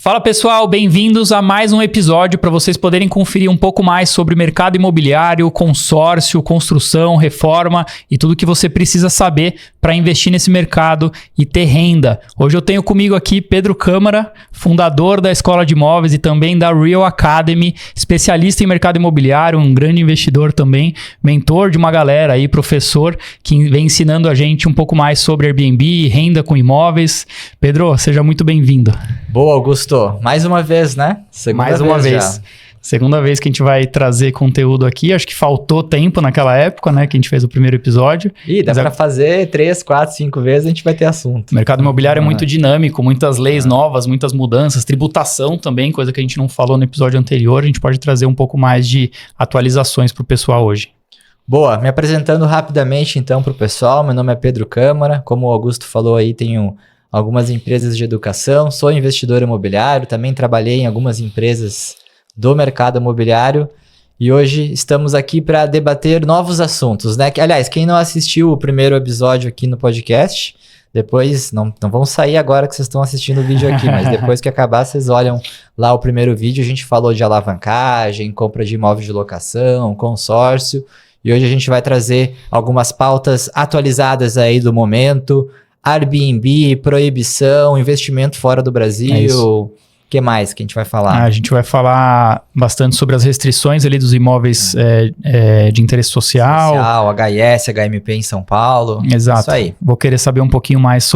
Fala pessoal, bem-vindos a mais um episódio para vocês poderem conferir um pouco mais sobre mercado imobiliário, consórcio, construção, reforma e tudo que você precisa saber para investir nesse mercado e ter renda. Hoje eu tenho comigo aqui Pedro Câmara, fundador da Escola de Imóveis e também da Real Academy, especialista em mercado imobiliário, um grande investidor também, mentor de uma galera aí, professor, que vem ensinando a gente um pouco mais sobre Airbnb, renda com imóveis. Pedro, seja muito bem-vindo. Boa, Augusto. Mais uma vez, né? Segunda vez que a gente vai trazer conteúdo aqui. Acho que faltou tempo naquela época, né? Que a gente fez o primeiro episódio. E dá para fazer 3, 4, 5 vezes, a gente vai ter assunto. O mercado imobiliário é muito dinâmico, muitas leis novas, muitas mudanças, tributação também, coisa que a gente não falou no episódio anterior. A gente pode trazer um pouco mais de atualizações para o pessoal hoje. Boa, me apresentando rapidamente então para o pessoal. Meu nome é Pedro Câmara. Como o Augusto falou aí, tenho algumas empresas de educação, sou investidor imobiliário, também trabalhei em algumas empresas do mercado imobiliário e hoje estamos aqui para debater novos assuntos, né? Aliás, quem não assistiu o primeiro episódio aqui no podcast, depois, não vão sair agora que vocês estão assistindo o vídeo aqui, mas depois que acabar, vocês olham lá o primeiro vídeo, a gente falou de alavancagem, compra de imóveis de locação, consórcio, e hoje a gente vai trazer algumas pautas atualizadas aí do momento, Airbnb, proibição, investimento fora do Brasil, o que mais que a gente vai falar? A gente vai falar bastante sobre as restrições ali dos imóveis de interesse social. HIS, HMP em São Paulo. Exato. Isso aí. Vou querer saber um pouquinho mais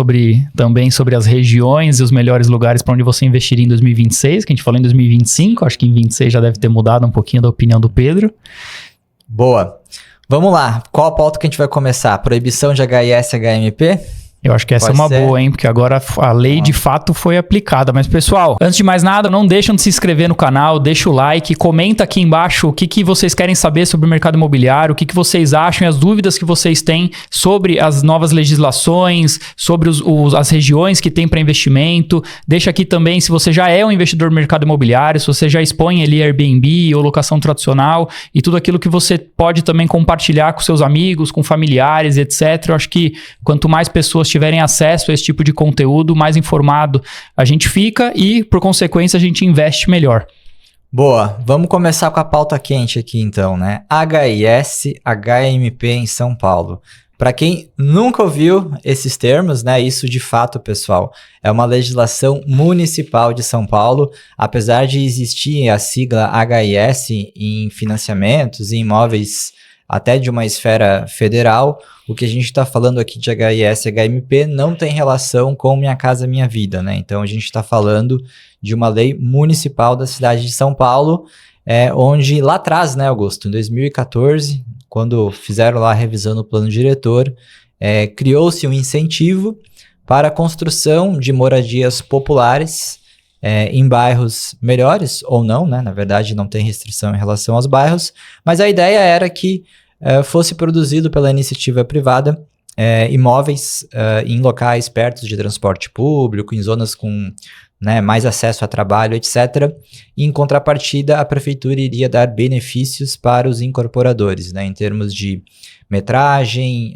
também sobre as regiões e os melhores lugares para onde você investiria em 2026, que a gente falou em 2025, acho que em 2026 já deve ter mudado um pouquinho da opinião do Pedro. Boa. Vamos lá. Qual a pauta que a gente vai começar? Proibição de HIS, HMP? Eu acho que essa é uma boa, hein? Porque agora a lei de fato foi aplicada. Mas, pessoal, antes de mais nada, não deixam de se inscrever no canal, deixa o like, comenta aqui embaixo o que vocês querem saber sobre o mercado imobiliário, o que vocês acham e as dúvidas que vocês têm sobre as novas legislações, sobre as regiões que tem para investimento. Deixa aqui também se você já é um investidor no mercado imobiliário, se você já expõe ali Airbnb ou locação tradicional e tudo aquilo que você pode também compartilhar com seus amigos, com familiares, etc. Eu acho que quanto mais pessoas tiverem acesso a esse tipo de conteúdo, mais informado a gente fica e, por consequência, a gente investe melhor. Boa, vamos começar com a pauta quente aqui então, né? HIS, HMP em São Paulo. Para quem nunca ouviu esses termos, né? Isso de fato, pessoal, é uma legislação municipal de São Paulo. Apesar de existir a sigla HIS em financiamentos e imóveis até de uma esfera federal, o que a gente está falando aqui de HIS e HMP não tem relação com Minha Casa Minha Vida, né? Então a gente está falando de uma lei municipal da cidade de São Paulo, onde lá atrás, né, Augusto, em 2014, quando fizeram lá a revisão do plano diretor, criou-se um incentivo para a construção de moradias populares em bairros melhores ou não, né? Na verdade, não tem restrição em relação aos bairros, mas a ideia era que fosse produzido pela iniciativa privada imóveis em locais perto de transporte público, em zonas com mais acesso a trabalho, etc. E, em contrapartida, a prefeitura iria dar benefícios para os incorporadores, né? Em termos de metragem,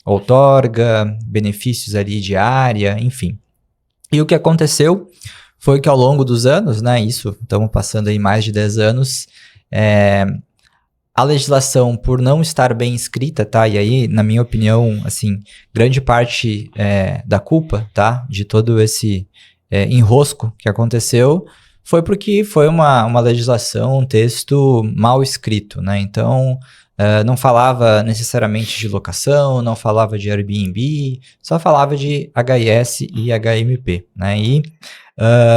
outorga, benefícios ali de área, enfim. E o que aconteceu foi que ao longo dos anos, né, isso estamos passando aí mais de 10 anos, a legislação, por não estar bem escrita, tá? E aí, na minha opinião, assim, grande parte da culpa, tá? De todo esse enrosco que aconteceu foi porque foi uma legislação, um texto mal escrito, né? Então, não falava necessariamente de locação, não falava de Airbnb, só falava de HIS e HMP, né? E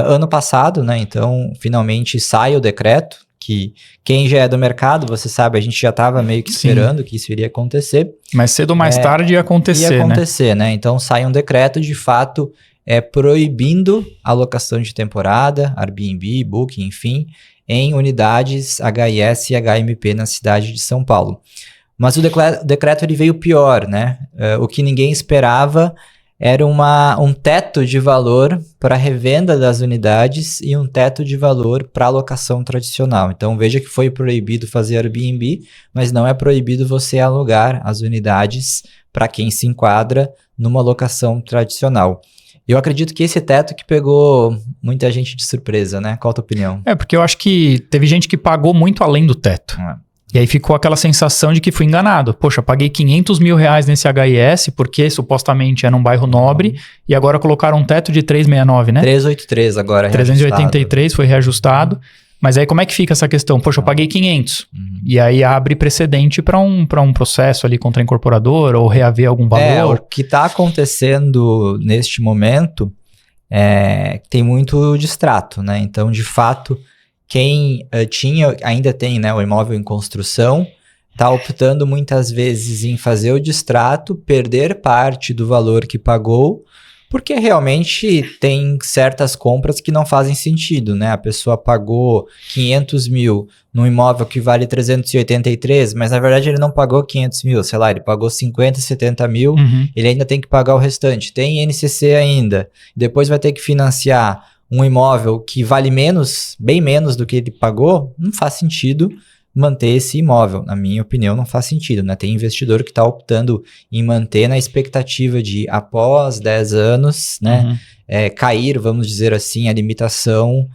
ano passado, né, então, finalmente sai o decreto, que quem já é do mercado, você sabe, a gente já estava meio que esperando que isso iria acontecer. Mais cedo ou mais tarde ia acontecer, Ia acontecer, né? Então, sai um decreto, de fato, proibindo a locação de temporada, Airbnb, Booking, enfim, em unidades HIS e HMP na cidade de São Paulo. Mas o decreto ele veio pior, né? O que ninguém esperava era um teto de valor para a revenda das unidades e um teto de valor para a locação tradicional. Então, veja que foi proibido fazer Airbnb, mas não é proibido você alugar as unidades para quem se enquadra numa locação tradicional. Eu acredito que esse teto que pegou muita gente de surpresa, né? Qual a tua opinião? Porque eu acho que teve gente que pagou muito além do teto. E aí ficou aquela sensação de que fui enganado. Poxa, paguei 500 mil reais nesse HIS porque supostamente era um bairro nobre e agora colocaram um teto de 369, né? 383 agora, 383 foi reajustado. Mas aí como é que fica essa questão? Poxa, eu paguei 500. E aí abre precedente para um processo ali contra a incorporadora ou reaver algum valor. O que está acontecendo neste momento tem muito distrato, né? Então, de fato, quem ainda tem, né, o imóvel em construção, está optando muitas vezes em fazer o distrato, perder parte do valor que pagou, porque realmente tem certas compras que não fazem sentido, né? A pessoa pagou 500 mil num imóvel que vale 383, mas na verdade ele não pagou 500 mil, sei lá, ele pagou 50, 70 mil, ele ainda tem que pagar o restante. Tem INCC ainda, depois vai ter que financiar um imóvel que vale menos, bem menos do que ele pagou, não faz sentido manter esse imóvel. Na minha opinião, não faz sentido, né? Tem investidor que está optando em manter na expectativa de, após 10 anos, né, cair, vamos dizer assim, a limitação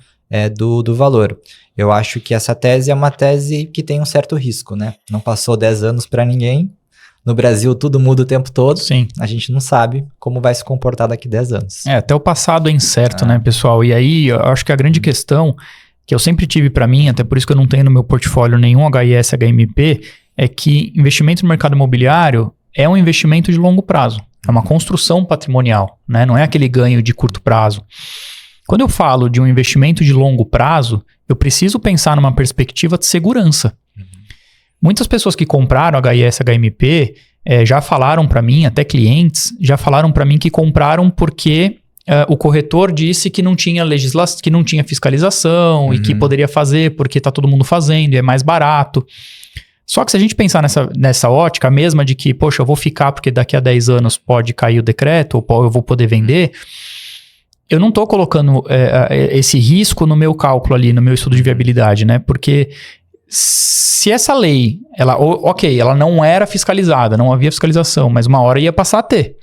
do valor. Eu acho que essa tese é uma tese que tem um certo risco, né? Não passou 10 anos para ninguém. No Brasil, tudo muda o tempo todo. Sim. A gente não sabe como vai se comportar daqui 10 anos. Até o passado é incerto, né, pessoal? E aí, eu acho que a grande questão que eu sempre tive para mim, até por isso que eu não tenho no meu portfólio nenhum HIS, HMP, é que investimento no mercado imobiliário é um investimento de longo prazo. É uma construção patrimonial, né? Não é aquele ganho de curto prazo. Quando eu falo de um investimento de longo prazo, eu preciso pensar numa perspectiva de segurança. Muitas pessoas que compraram HIS, HMP já falaram para mim, até clientes, já falaram para mim que compraram porque o corretor disse que não tinha que não tinha fiscalização e que poderia fazer porque está todo mundo fazendo e é mais barato. Só que se a gente pensar nessa ótica mesma de que, poxa, eu vou ficar porque daqui a 10 anos pode cair o decreto ou eu vou poder vender, eu não estou colocando esse risco no meu cálculo ali, no meu estudo de viabilidade, né? Porque se essa lei, ela não era fiscalizada, não havia fiscalização, mas uma hora ia passar a ter.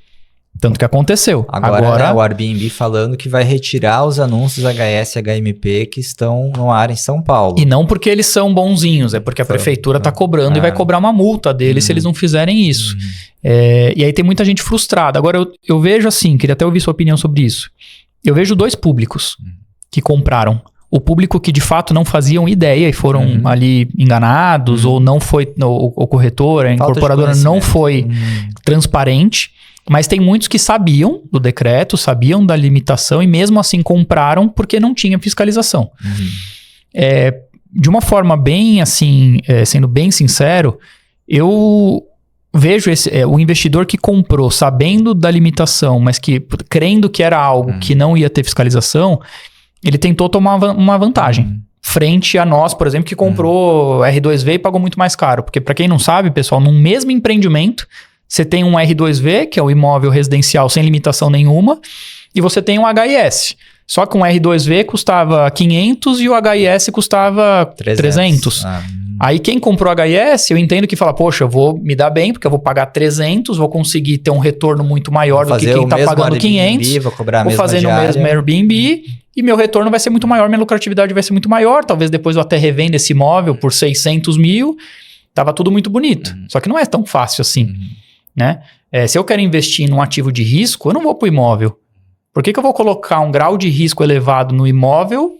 Tanto que aconteceu. Agora né, o Airbnb falando que vai retirar os anúncios HS e HMP que estão no ar em São Paulo. E não porque eles são bonzinhos, é porque a prefeitura está cobrando e vai cobrar uma multa deles se eles não fizerem isso. E aí tem muita gente frustrada. Agora eu vejo assim, queria até ouvir sua opinião sobre isso. Eu vejo dois públicos que compraram. O público que de fato não faziam ideia e foram ali enganados, ou não foi o corretor, a incorporadora não foi transparente. Mas tem muitos que sabiam do decreto, sabiam da limitação e mesmo assim compraram porque não tinha fiscalização. De uma forma bem assim, sendo bem sincero, eu vejo o investidor que comprou sabendo da limitação, mas que crendo que era algo que não ia ter fiscalização, ele tentou tomar uma vantagem. Frente a nós, por exemplo, que comprou R2V e pagou muito mais caro. Porque para quem não sabe, pessoal, num mesmo empreendimento, você tem um R2V, que é o imóvel residencial sem limitação nenhuma, e você tem um HIS. Só que um R2V custava 500 e o HIS custava 300. Aí quem comprou HIS, eu entendo que fala, poxa, eu vou me dar bem, porque eu vou pagar 300, vou conseguir ter um retorno muito maior do que quem está pagando 500. Vou fazer no mesmo Airbnb e meu retorno vai ser muito maior, minha lucratividade vai ser muito maior. Talvez depois eu até revenda esse imóvel por 600 mil. Tava tudo muito bonito. Só que não é tão fácil assim. Né? Se eu quero investir num ativo de risco, eu não vou para o imóvel. Por que eu vou colocar um grau de risco elevado no imóvel,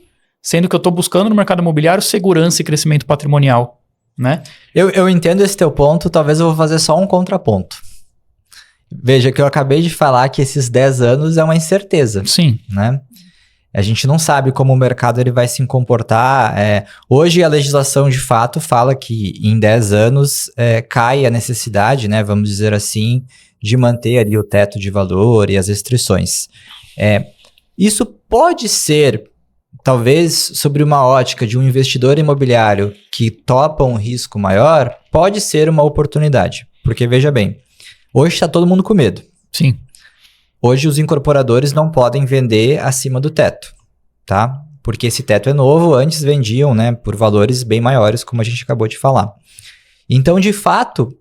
sendo que eu estou buscando no mercado imobiliário segurança e crescimento patrimonial? Né? Eu entendo esse teu ponto, talvez eu vou fazer só um contraponto. Veja que eu acabei de falar que esses 10 anos é uma incerteza. Sim. Né? A gente não sabe como o mercado ele vai se comportar. Hoje a legislação de fato fala que em 10 anos cai a necessidade, né, vamos dizer assim, de manter ali o teto de valor e as restrições. Isso pode ser, talvez, sobre uma ótica de um investidor imobiliário que topa um risco maior, pode ser uma oportunidade. Porque, veja bem, hoje está todo mundo com medo. Sim. Hoje os incorporadores não podem vender acima do teto, tá? Porque esse teto é novo, antes vendiam, né, por valores bem maiores, como a gente acabou de falar. Então, de fato,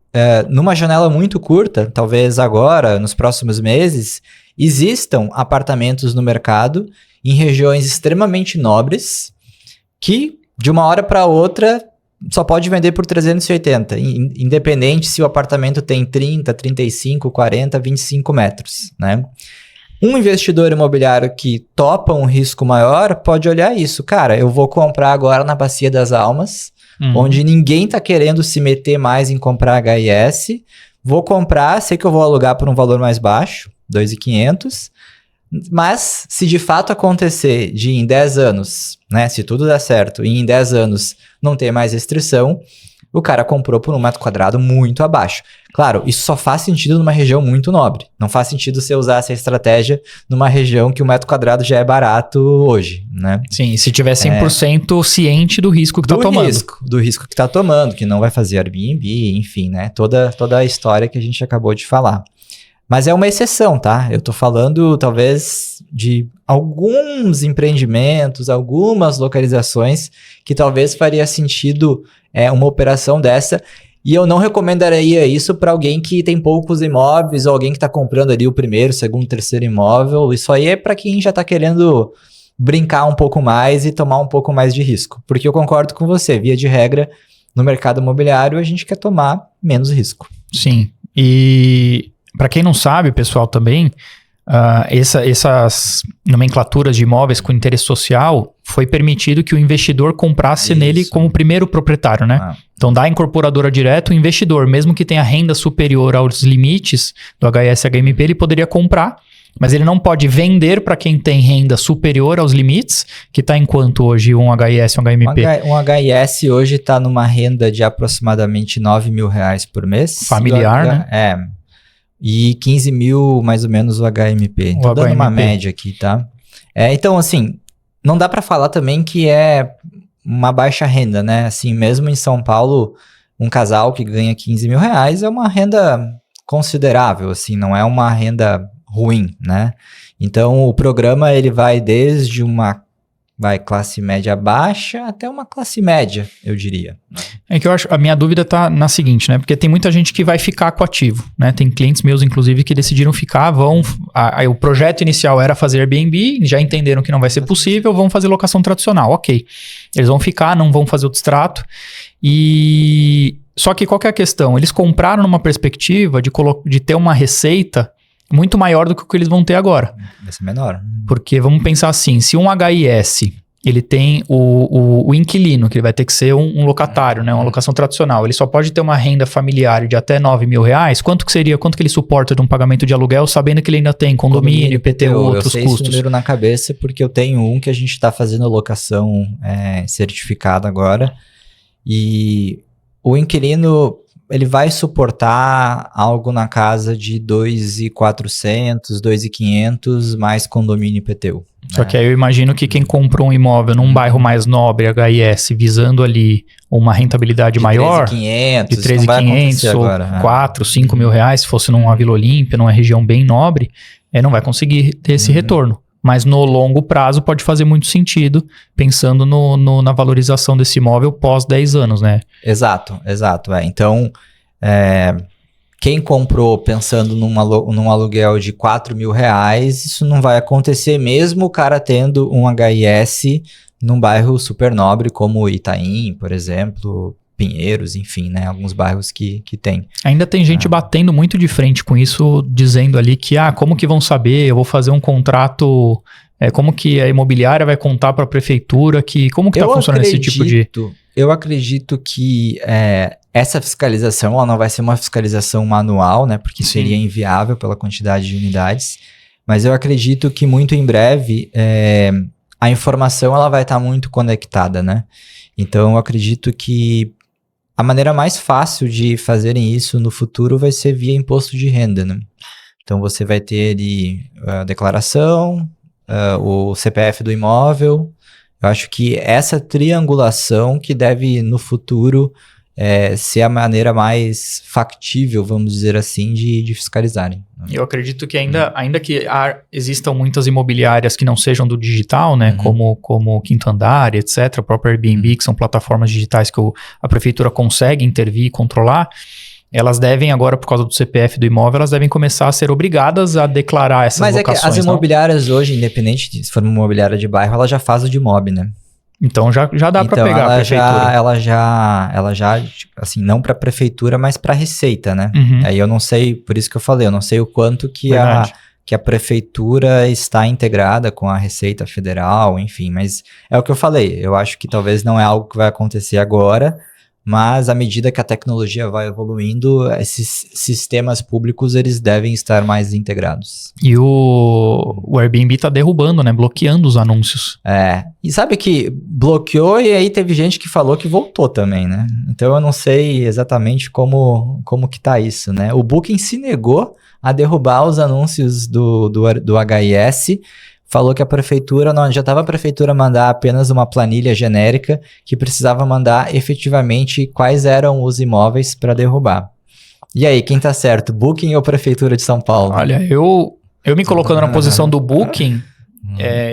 numa janela muito curta, talvez agora, nos próximos meses, existam apartamentos no mercado em regiões extremamente nobres que, de uma hora para outra, só pode vender por 380, independente se o apartamento tem 30, 35, 40, 25 metros, né? Um investidor imobiliário que topa um risco maior pode olhar isso. Cara, eu vou comprar agora na Bacia das Almas, onde ninguém tá querendo se meter mais em comprar HIS. Vou comprar, sei que eu vou alugar por um valor mais baixo, 2.500, mas se de fato acontecer de em 10 anos, né, se tudo der certo, e em 10 anos não ter mais restrição, o cara comprou por um metro quadrado muito abaixo. Claro, isso só faz sentido numa região muito nobre. Não faz sentido você usar essa estratégia numa região que o metro quadrado já é barato hoje, né? Sim, se tiver 100% ciente do risco que tá tomando. Do risco que tá tomando, que não vai fazer Airbnb, enfim, né? Toda a história que a gente acabou de falar. Mas é uma exceção, tá? Eu tô falando, talvez, de alguns empreendimentos, algumas localizações que talvez faria sentido uma operação dessa. E eu não recomendaria isso para alguém que tem poucos imóveis ou alguém que está comprando ali o primeiro, segundo, terceiro imóvel. Isso aí é para quem já está querendo brincar um pouco mais e tomar um pouco mais de risco. Porque eu concordo com você, via de regra, no mercado imobiliário a gente quer tomar menos risco. Sim, e para quem não sabe, pessoal, também, essas nomenclaturas de imóveis com interesse social foi permitido que o investidor comprasse nele como primeiro proprietário, né? Então, da incorporadora direto, o investidor, mesmo que tenha renda superior aos limites do HIS e HMP, ele poderia comprar, mas ele não pode vender para quem tem renda superior aos limites, que está em quanto hoje um HIS e um HMP? Um HIS hoje está numa renda de aproximadamente R$9 mil por mês. Familiar, né? E 15 mil, mais ou menos, o HMP. Tô dando uma média aqui, tá? Então, assim, não dá para falar também que é uma baixa renda, né? Assim, mesmo em São Paulo, um casal que ganha 15 mil reais é uma renda considerável, assim, não é uma renda ruim, né? Então, o programa, ele vai desde uma classe média baixa até uma classe média, eu diria. É que eu acho, a minha dúvida tá na seguinte, né? Porque tem muita gente que vai ficar com o ativo, né? Tem clientes meus, inclusive, que decidiram ficar, o projeto inicial era fazer Airbnb, já entenderam que não vai ser possível, vão fazer locação tradicional, ok. Eles vão ficar, não vão fazer o extrato, só que qual que é a questão? Eles compraram numa perspectiva de ter uma receita muito maior do que o que eles vão ter agora. Vai ser menor. Porque vamos pensar assim, se um HIS, ele tem o inquilino, que ele vai ter que ser um locatário, né? Uma locação tradicional, ele só pode ter uma renda familiar de até R$9 mil, quanto que ele suporta de um pagamento de aluguel, sabendo que ele ainda tem condomínio, IPTU, outros custos? Eu sei esse número na cabeça, porque eu tenho um que a gente está fazendo locação certificada agora, e o inquilino, ele vai suportar algo na casa de 2.400, 2.500 mais condomínio IPTU. Só que aí eu imagino que quem comprou um imóvel num bairro mais nobre, HIS, visando ali uma rentabilidade maior, de 3.500 ou 4, 5 mil reais, se fosse numa Vila Olímpia, numa região bem nobre, não vai conseguir ter esse retorno. Mas no longo prazo pode fazer muito sentido, pensando na valorização desse imóvel pós 10 anos, né? Exato. Então, quem comprou pensando num aluguel de 4 mil reais, isso não vai acontecer mesmo o cara tendo um HIS num bairro super nobre como Itaim, por exemplo, Pinheiros, enfim, né? Alguns bairros que tem. Ainda tem gente batendo muito de frente com isso, dizendo ali que, como que vão saber? Eu vou fazer um contrato, como que a imobiliária vai contar para a prefeitura, como que tá funcionando esse tipo de... Eu acredito que essa fiscalização, ela não vai ser uma fiscalização manual, né? Porque seria inviável pela quantidade de unidades, mas eu acredito que muito em breve a informação ela vai estar muito conectada, né? Então eu acredito que a maneira mais fácil de fazerem isso no futuro vai ser via imposto de renda, né? Então você vai ter ali a declaração, o CPF do imóvel. Eu acho que essa triangulação que deve no futuro ser a maneira mais factível, vamos dizer assim, de fiscalizarem. Eu acredito que ainda que existam muitas imobiliárias que não sejam do digital, né, como Quinto Andar, etc., o próprio Airbnb, que são plataformas digitais que a prefeitura consegue intervir e controlar, elas devem agora, por causa do CPF do imóvel, elas devem começar a ser obrigadas a declarar essas Mas locações. Mas é que as imobiliárias hoje, independente de se for uma imobiliária de bairro, ela já faz o de mob, né? Então já dá para pegar a prefeitura. Ela já, assim, não para a prefeitura, mas para a Receita, né? Uhum. Aí eu não sei, por isso que eu falei, eu não sei o quanto que a prefeitura está integrada com a Receita Federal, enfim, mas é o que eu falei, eu acho que talvez não é algo que vai acontecer agora, mas à medida que a tecnologia vai evoluindo, esses sistemas públicos, eles devem estar mais integrados. E o Airbnb tá derrubando, né? Bloqueando os anúncios. E sabe que bloqueou e aí teve gente que falou que voltou também, né? Então eu não sei exatamente como que tá isso, né? O Booking se negou a derrubar os anúncios do HIS, falou que a prefeitura, não adiantava a prefeitura mandar apenas uma planilha genérica, que precisava mandar efetivamente quais eram os imóveis para derrubar. E aí, quem tá certo, Booking ou Prefeitura de São Paulo? Olha, eu me colocando na posição do Booking,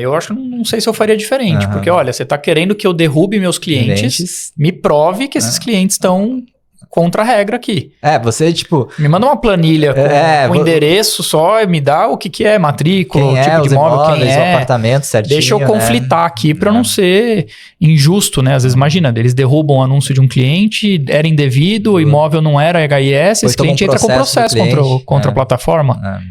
eu acho que não sei se eu faria diferente, porque olha, você tá querendo que eu derrube meus clientes, me prove que esses clientes estão contra a regra aqui. Você, tipo... Me manda uma planilha com endereço só, me dá o que é, matrícula, tipo de imóvel, quem é, o apartamento certinho, deixa eu conflitar aqui pra não ser injusto, né? Às vezes, imagina, eles derrubam o anúncio de um cliente, era indevido, o imóvel não era HIS, esse cliente entra com processo contra a plataforma.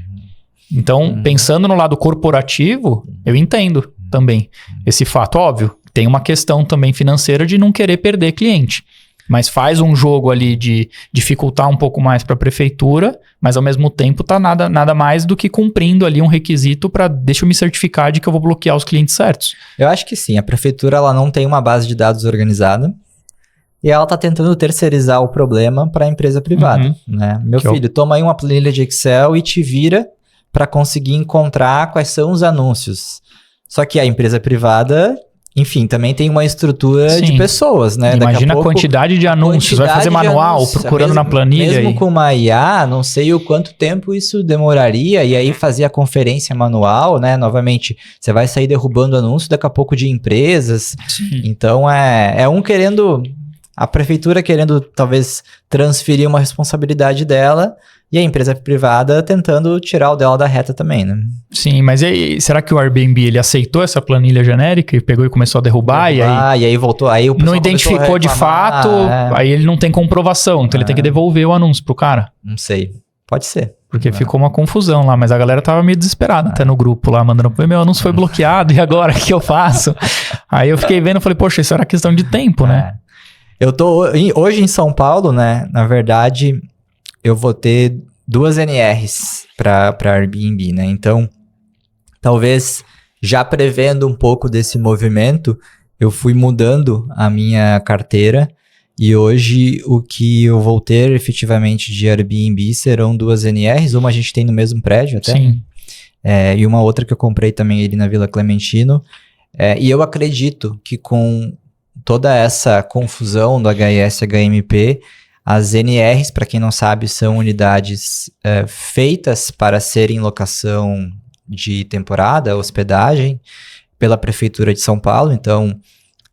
Então, pensando no lado corporativo, eu entendo também esse fato. Óbvio, tem uma questão também financeira de não querer perder cliente. Mas faz um jogo ali de dificultar um pouco mais para a prefeitura, mas ao mesmo tempo tá nada mais do que cumprindo ali um requisito para deixa eu me certificar de que eu vou bloquear os clientes certos. Eu acho que sim, a prefeitura ela não tem uma base de dados organizada e ela tá tentando terceirizar o problema para a empresa privada, né? Meu filho, toma aí uma planilha de Excel e te vira para conseguir encontrar quais são os anúncios. Só que a empresa privada... Enfim, também tem uma estrutura de pessoas, né? Imagina a quantidade de anúncios, vai fazer manual, procurando na planilha. Mesmo com uma IA, não sei o quanto tempo isso demoraria, e aí fazer a conferência manual, né? Novamente, você vai sair derrubando anúncio daqui a pouco de empresas. Sim. Então, a prefeitura querendo talvez transferir uma responsabilidade dela, e a empresa privada tentando tirar o dela da reta também, né? Sim, mas e aí, será que o Airbnb ele aceitou essa planilha genérica e pegou e começou a derrubar? E aí voltou, aí o pessoal não identificou de fato, aí ele não tem comprovação, então ele tem que devolver o anúncio pro cara. Não sei, pode ser. Porque ficou uma confusão lá, mas a galera tava meio desesperada até no grupo lá, mandando, meu anúncio foi bloqueado, e agora o que eu faço? Aí eu fiquei vendo e falei, poxa, isso era questão de tempo, né? Eu tô hoje em São Paulo, né, na verdade... eu vou ter 2 NRs para Airbnb, né? Então, talvez já prevendo um pouco desse movimento, eu fui mudando a minha carteira e hoje o que eu vou ter efetivamente de Airbnb serão 2 NRs. Uma a gente tem no mesmo prédio até. Sim. E uma outra que eu comprei também ali na Vila Clementino. E eu acredito que com toda essa confusão do HIS e HMP... as NRs, para quem não sabe, são unidades feitas para serem locação de temporada, hospedagem, pela Prefeitura de São Paulo. Então,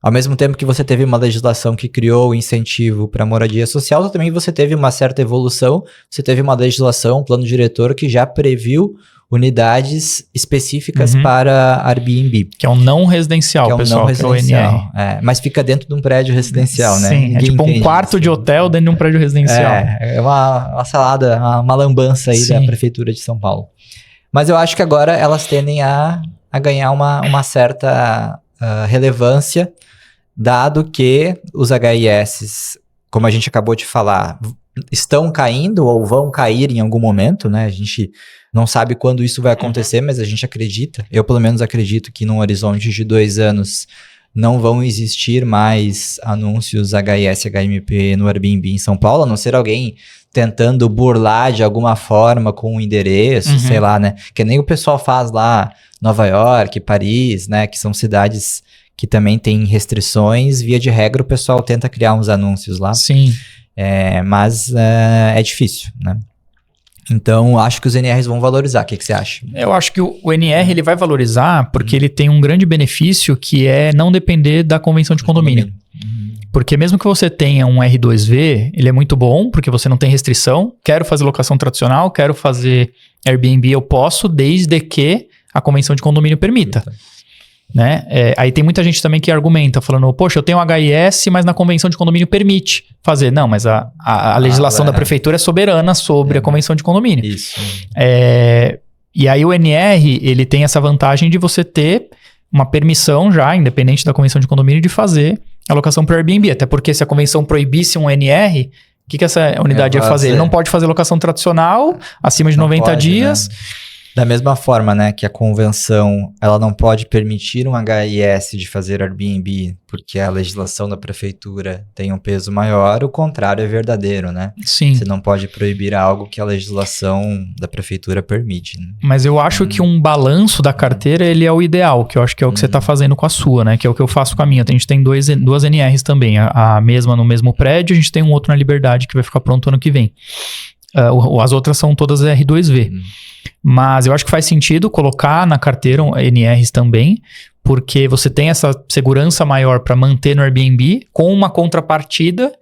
ao mesmo tempo que você teve uma legislação que criou o incentivo para moradia social, também você teve uma certa evolução, você teve uma legislação, um plano diretor que já previu unidades específicas para Airbnb. Que é um não residencial, pessoal, que é o NR. Mas fica dentro de um prédio residencial, né? Sim, é tipo um quarto de hotel dentro de um prédio residencial. É uma salada, uma lambança aí da Prefeitura de São Paulo. Mas eu acho que agora elas tendem a ganhar uma certa relevância, dado que os HIS, como a gente acabou de falar, estão caindo ou vão cair em algum momento, né? A gente não sabe quando isso vai acontecer, mas a gente acredita. Eu, pelo menos, acredito que num horizonte de 2 anos não vão existir mais anúncios HIS e HMP no Airbnb em São Paulo, a não ser alguém tentando burlar de alguma forma com um endereço, sei lá, né? Que nem o pessoal faz lá, Nova York, Paris, né? Que são cidades que também têm restrições. Via de regra, o pessoal tenta criar uns anúncios lá. Sim. Mas é difícil, né? Então, acho que os NRs vão valorizar. O que você acha? Eu acho que o NR ele vai valorizar porque ele tem um grande benefício que é não depender da convenção de condomínio. Porque mesmo que você tenha um R2V, ele é muito bom, porque você não tem restrição. Quero fazer locação tradicional, quero fazer Airbnb, eu posso, desde que a convenção de condomínio permita. Né? Aí tem muita gente também que argumenta, falando, poxa, eu tenho HIS, mas na convenção de condomínio permite fazer. Não, mas a legislação da prefeitura é soberana sobre a convenção de condomínio. Isso. E aí o NR, ele tem essa vantagem de você ter uma permissão já, independente da convenção de condomínio, de fazer alocação para Airbnb. Até porque se a convenção proibisse um NR, o que essa unidade ia fazer? Ele não pode fazer locação tradicional acima de 90 dias. Né? Da mesma forma, né, que a convenção ela não pode permitir um HIS de fazer Airbnb porque a legislação da prefeitura tem um peso maior, o contrário é verdadeiro, né? Sim. Você não pode proibir algo que a legislação da prefeitura permite. Né? Mas eu acho que um balanço da carteira, ele é o ideal, que eu acho que é o que você está fazendo com a sua, né? Que é o que eu faço com a minha. A gente tem duas NRs também, a mesma no mesmo prédio, a gente tem um outro na Liberdade que vai ficar pronto ano que vem. As outras são todas R2V. Mas eu acho que faz sentido colocar na carteira NRs também, porque você tem essa segurança maior para manter no Airbnb, com uma contrapartida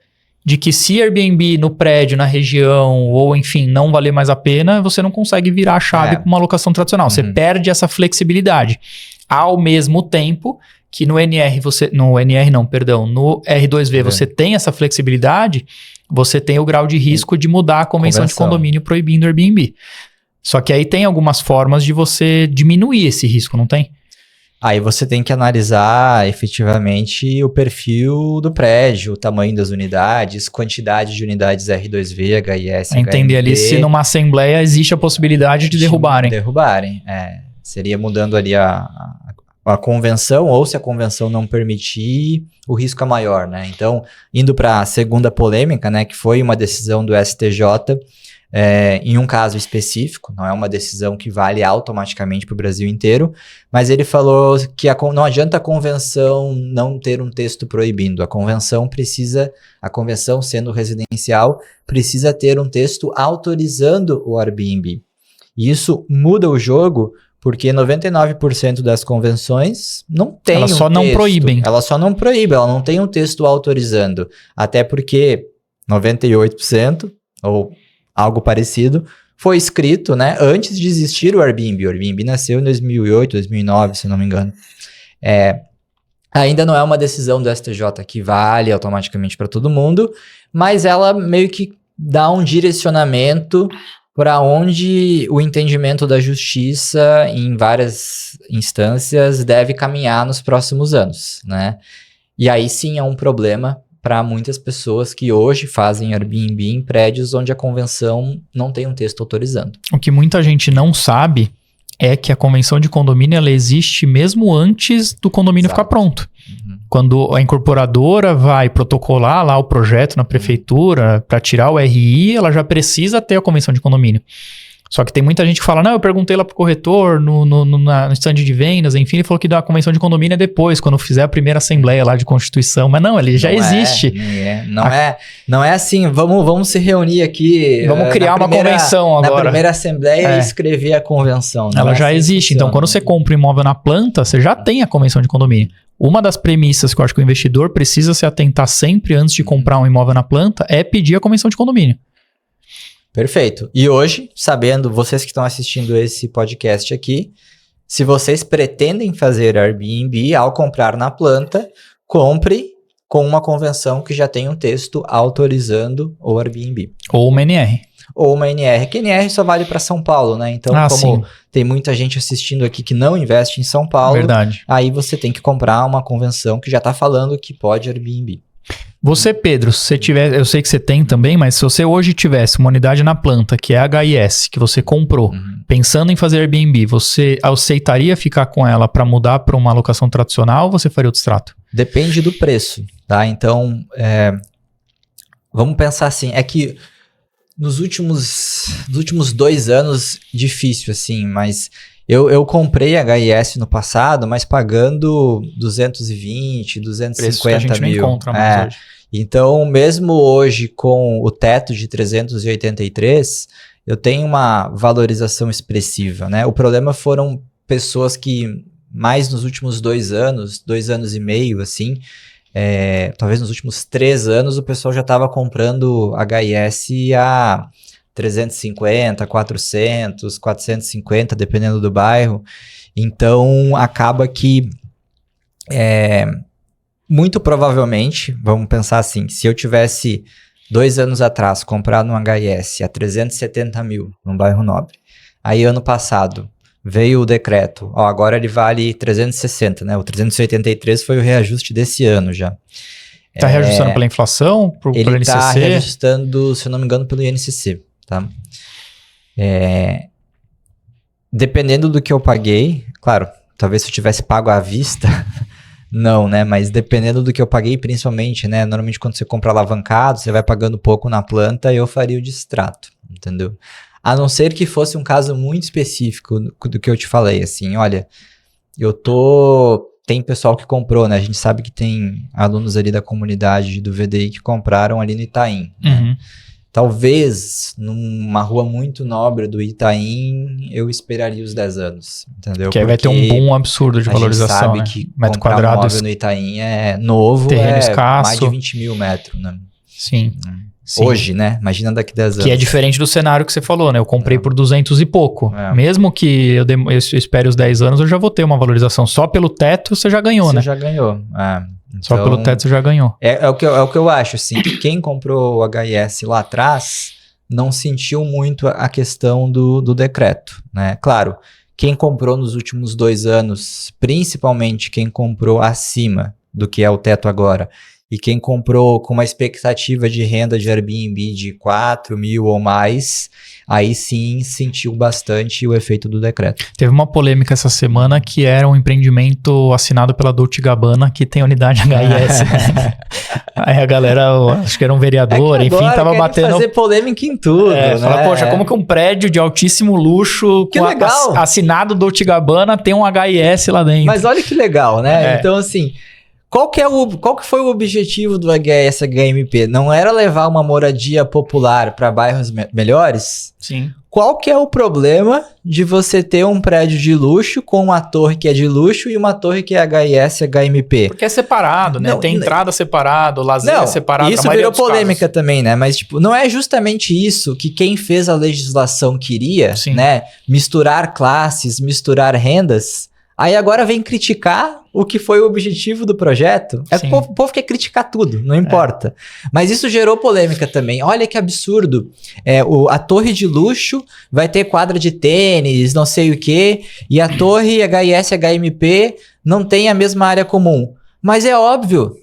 de que se Airbnb no prédio, na região, ou enfim, não valer mais a pena, você não consegue virar a chave com uma locação tradicional. Você perde essa flexibilidade. Ao mesmo tempo que no R2V você tem essa flexibilidade, você tem o grau de risco de mudar a convenção de condomínio proibindo Airbnb. Só que aí tem algumas formas de você diminuir esse risco, não tem? Aí você tem que analisar efetivamente o perfil do prédio, o tamanho das unidades, quantidade de unidades R2V, HIS, entender ali se numa assembleia existe a possibilidade de derrubarem. Seria mudando ali a convenção, ou se a convenção não permitir, o risco é maior, né? Então, indo para a segunda polêmica, né, que foi uma decisão do STJ, em um caso específico, não é uma decisão que vale automaticamente para o Brasil inteiro, mas ele falou que não adianta a convenção não ter um texto proibindo, a convenção sendo residencial, precisa ter um texto autorizando o Airbnb. E isso muda o jogo, porque 99% das convenções não tem Elas só não proíbem. Ela só não proíbe, ela não tem um texto autorizando, até porque 98% ou algo parecido, foi escrito, né, antes de existir o Airbnb. O Airbnb nasceu em 2008, 2009, se não me engano. Ainda não é uma decisão do STJ que vale automaticamente para todo mundo, mas ela meio que dá um direcionamento para onde o entendimento da justiça, em várias instâncias, deve caminhar nos próximos anos, né? E aí sim é um problema para muitas pessoas que hoje fazem Airbnb em prédios onde a convenção não tem um texto autorizando. O que muita gente não sabe é que a convenção de condomínio ela existe mesmo antes do condomínio ficar pronto. Quando a incorporadora vai protocolar lá o projeto na prefeitura para tirar o RI, ela já precisa ter a convenção de condomínio. Só que tem muita gente que fala, não, eu perguntei lá pro corretor, no stand de vendas, enfim, ele falou que a convenção de condomínio é depois, quando fizer a primeira assembleia lá de constituição. Mas não, ele já existe. Não é assim, vamos se reunir aqui. Vamos criar uma convenção agora. Na primeira assembleia e escrever a convenção. Ela já existe. Então, quando você compra um imóvel na planta, você já tem a convenção de condomínio. Uma das premissas que eu acho que o investidor precisa se atentar sempre antes de comprar um imóvel na planta é pedir a convenção de condomínio. Perfeito. E hoje, sabendo, vocês que estão assistindo esse podcast aqui, se vocês pretendem fazer Airbnb, ao comprar na planta, compre com uma convenção que já tem um texto autorizando o Airbnb. Ou uma NR. Ou uma NR, que NR só vale para São Paulo, né? Então, como tem muita gente assistindo aqui que não investe em São Paulo, aí você tem que comprar uma convenção que já está falando que pode Airbnb. Você, Pedro, se você tiver, eu sei que você tem também, mas se você hoje tivesse uma unidade na planta, que é HIS, que você comprou, pensando em fazer Airbnb, você aceitaria ficar com ela para mudar para uma alocação tradicional ou você faria outro extrato? Depende do preço, tá? Então, vamos pensar assim, é que nos últimos 2 anos, difícil assim, mas eu comprei HIS no passado, mas pagando 220, 250 preço que a gente mil. Não encontra mais hoje. Então, mesmo hoje com o teto de 383, eu tenho uma valorização expressiva, né? O problema foram pessoas que, mais nos últimos 2 anos, 2 anos e meio, assim, talvez nos últimos 3 anos, o pessoal já estava comprando HIS a 350, 400, 450, dependendo do bairro. Então, acaba que, muito provavelmente, vamos pensar assim, se eu tivesse 2 anos atrás comprado um HIS a 370 mil num bairro nobre, aí ano passado veio o decreto, agora ele vale 360, né? O 383 foi o reajuste desse ano já. Tá reajustando pela inflação? Pelo ele INCC? Tá reajustando, se eu não me engano, pelo INCC, tá? Dependendo do que eu paguei, claro, talvez se eu tivesse pago à vista, não, né? Mas dependendo do que eu paguei, principalmente, né? Normalmente quando você compra alavancado, você vai pagando pouco na planta, eu faria o distrato, entendeu? A não ser que fosse um caso muito específico do que eu te falei, assim, olha, tem pessoal que comprou, né? A gente sabe que tem alunos ali da comunidade do VDI que compraram ali no Itaim, né? Talvez, numa rua muito nobre do Itaim, eu esperaria os 10 anos, entendeu? Que aí vai ter um boom absurdo de valorização, a gente sabe, né? Que metro comprar quadrado, um móvel no Itaim é novo, terreno escasso. Mais de 20 mil metros, né? Sim. Hoje, né? Imagina daqui 10 anos. Que é diferente do cenário que você falou, né? Eu comprei por 200 e pouco. Mesmo que eu espere os 10 anos, eu já vou ter uma valorização. Só pelo teto você já ganhou, né? Você já ganhou. Então, só pelo teto você já ganhou. É o que eu acho, assim. Que quem comprou o HIS lá atrás não sentiu muito a questão do decreto, né? Claro, quem comprou nos últimos 2 anos, principalmente quem comprou acima do que é o teto agora, e quem comprou com uma expectativa de renda de Airbnb de 4 mil ou mais, aí sim sentiu bastante o efeito do decreto. Teve uma polêmica essa semana que era um empreendimento assinado pela Dolce & Gabbana que tem unidade HIS. Aí a galera, acho que era um vereador, enfim, tava batendo... fazer polêmica em tudo, né? Fala, poxa, como que um prédio de altíssimo luxo que legal. Assinado Dolce & Gabbana tem um HIS lá dentro? Mas olha que legal, né? Então, assim... Qual que foi o objetivo do HIS HMP? Não era levar uma moradia popular para bairros melhores? Sim. Qual que é o problema de você ter um prédio de luxo com uma torre que é de luxo e uma torre que é HIS HMP? Porque é separado, né? Tem entrada separado, lazer separado. Isso virou polêmica também, né? Mas, tipo, não é justamente isso que quem fez a legislação queria, né? Misturar classes, misturar rendas. Aí agora vem criticar o que foi o objetivo do projeto. O povo quer criticar tudo, não importa. Mas isso gerou polêmica também. Olha que absurdo. A torre de luxo vai ter quadra de tênis, não sei o quê, e a torre HIS HMP não tem a mesma área comum. Mas é óbvio.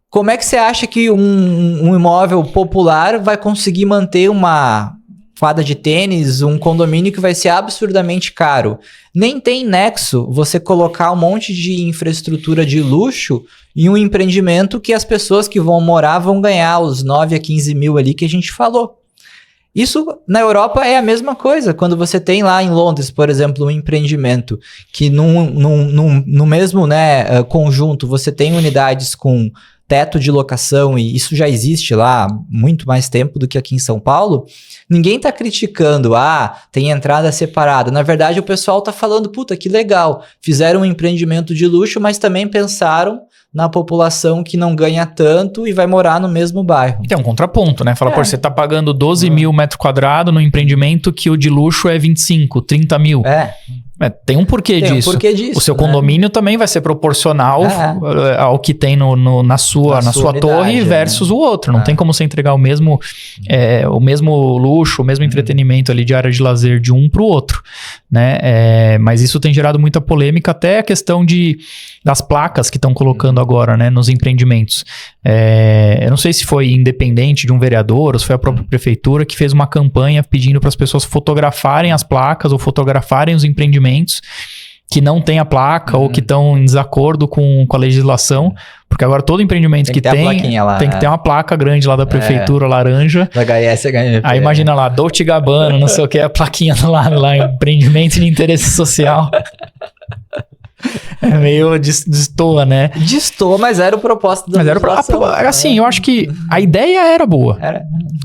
Como é que você acha que um imóvel popular vai conseguir manter uma quadra de tênis, um condomínio que vai ser absurdamente caro? Nem tem nexo você colocar um monte de infraestrutura de luxo em um empreendimento que as pessoas que vão morar vão ganhar os 9 a 15 mil ali que a gente falou. Isso na Europa é a mesma coisa. Quando você tem lá em Londres, por exemplo, um empreendimento que no mesmo, né, conjunto você tem unidades com teto de locação, e isso já existe lá há muito mais tempo do que aqui em São Paulo, ninguém tá criticando, tem entrada separada. Na verdade, o pessoal tá falando, puta, que legal, fizeram um empreendimento de luxo, mas também pensaram na população que não ganha tanto e vai morar no mesmo bairro. Tem um contraponto, né? Fala, pô, você tá pagando 12 mil metros quadrados no empreendimento que o de luxo é 25, 30 mil. Tem um porquê disso. O seu condomínio também vai ser proporcional ao que tem na sua unidade, torre versus o outro. Não tem como você entregar o mesmo luxo, o mesmo entretenimento ali de área de lazer de um para o outro, né? Mas isso tem gerado muita polêmica, até a questão das placas que estão colocando agora, né, nos empreendimentos. Eu não sei se foi independente de um vereador ou se foi a própria prefeitura que fez uma campanha pedindo para as pessoas fotografarem as placas ou fotografarem os empreendimentos que não tem a placa ou que estão em desacordo com a legislação, porque agora todo empreendimento que tem que ter uma placa grande lá da prefeitura, laranja. Da HIS HMP. Aí imagina lá, Dolce & Gabbana, não sei o que, a plaquinha do lado lá, empreendimento de interesse social. É meio destoa, né? Destoa, mas era o propósito da legislação. Assim, eu acho que a ideia era boa.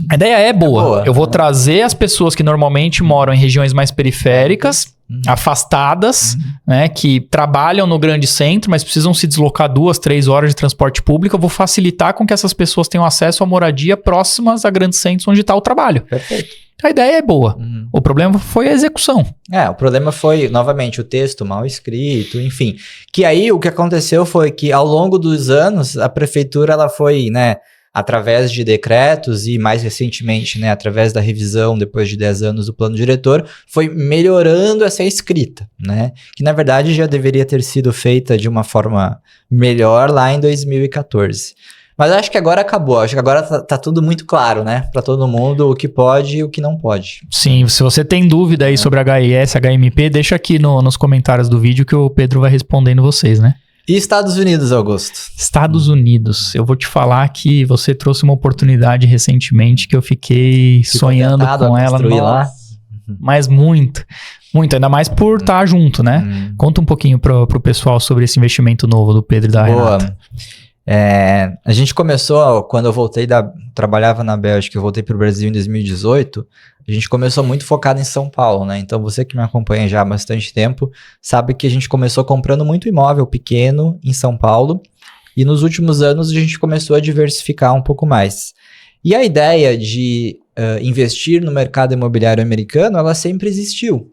A ideia é boa. Eu vou trazer as pessoas que normalmente moram em regiões mais periféricas afastadas, né, que trabalham no grande centro, mas precisam se deslocar 2-3 horas de transporte público. Eu vou facilitar com que essas pessoas tenham acesso à moradia próximas a grandes centros onde está o trabalho. Perfeito. A ideia é boa. O problema foi a execução. O problema foi, novamente, o texto mal escrito, enfim. Que aí o que aconteceu foi que ao longo dos anos, a prefeitura ela foi, né, através de decretos e mais recentemente, né, através da revisão, depois de 10 anos do plano diretor, foi melhorando essa escrita, né, que na verdade já deveria ter sido feita de uma forma melhor lá em 2014. Mas acho que agora acabou, acho que agora tá tudo muito claro, né, para todo mundo o que pode e o que não pode. Sim, se você tem dúvida aí sobre HIS, HMP, deixa aqui nos comentários do vídeo que o Pedro vai respondendo vocês, né? E Estados Unidos, Augusto? Estados Unidos. Eu vou te falar que você trouxe uma oportunidade recentemente que eu fiquei sonhando com ela. Lá? Mas muito. Ainda mais por estar junto, né? Conta um pouquinho pro pessoal sobre esse investimento novo do Pedro e da Renata. A gente começou, quando eu voltei trabalhava na Bélgica, eu voltei para o Brasil em 2018, a gente começou muito focado em São Paulo, né? Então você que me acompanha já há bastante tempo, sabe que a gente começou comprando muito imóvel pequeno em São Paulo, e nos últimos anos a gente começou a diversificar um pouco mais. E a ideia de investir no mercado imobiliário americano, ela sempre existiu.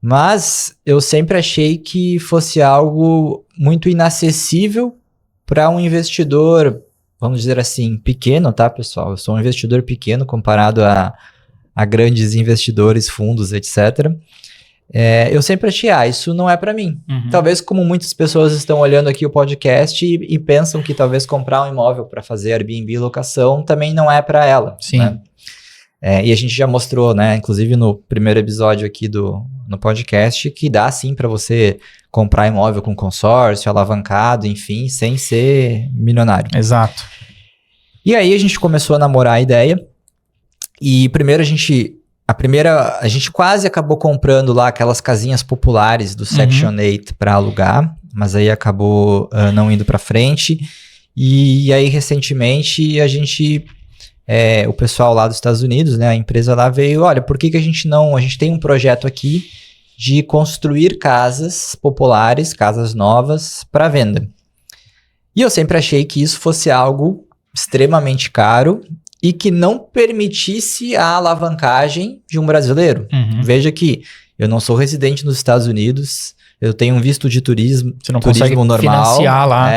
Mas eu sempre achei que fosse algo muito inacessível para um investidor, vamos dizer assim, pequeno, tá, pessoal? Eu sou um investidor pequeno comparado a grandes investidores, fundos, etc. Eu sempre achei, isso não é para mim. Talvez como muitas pessoas estão olhando aqui o podcast e pensam que talvez comprar um imóvel para fazer Airbnb locação também não é para ela. Sim. Né? E a gente já mostrou, né, inclusive no primeiro episódio aqui no podcast, que dá sim para você comprar imóvel com consórcio, alavancado, enfim, sem ser milionário. Exato. E aí a gente começou a namorar a ideia. E primeiro a gente quase acabou comprando lá aquelas casinhas populares do Section 8 para alugar, mas aí acabou não indo para frente. E aí recentemente a gente, o pessoal lá dos Estados Unidos, né, a empresa lá veio, olha, por que a gente tem um projeto aqui de construir casas populares, casas novas para venda. E eu sempre achei que isso fosse algo extremamente caro e que não permitisse a alavancagem de um brasileiro. Veja que eu não sou residente nos Estados Unidos, eu tenho um visto de turismo, você não consegue normal, financiar lá.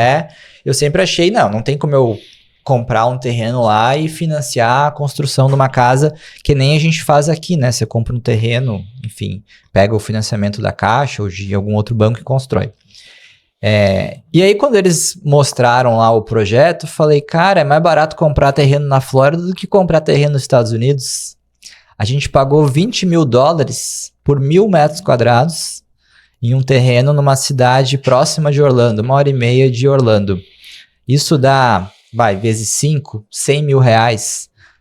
Eu sempre achei, não tem como eu comprar um terreno lá e financiar a construção de uma casa, que nem a gente faz aqui, né? Você compra um terreno, enfim, pega o financiamento da Caixa ou de algum outro banco e constrói. E aí, quando eles mostraram lá o projeto, eu falei, cara, é mais barato comprar terreno na Flórida do que comprar terreno nos Estados Unidos. A gente pagou $20 mil por 1.000 metros quadrados em um terreno numa cidade próxima de Orlando, 1h30 de Orlando. Isso dá, vezes 5, R$100 mil.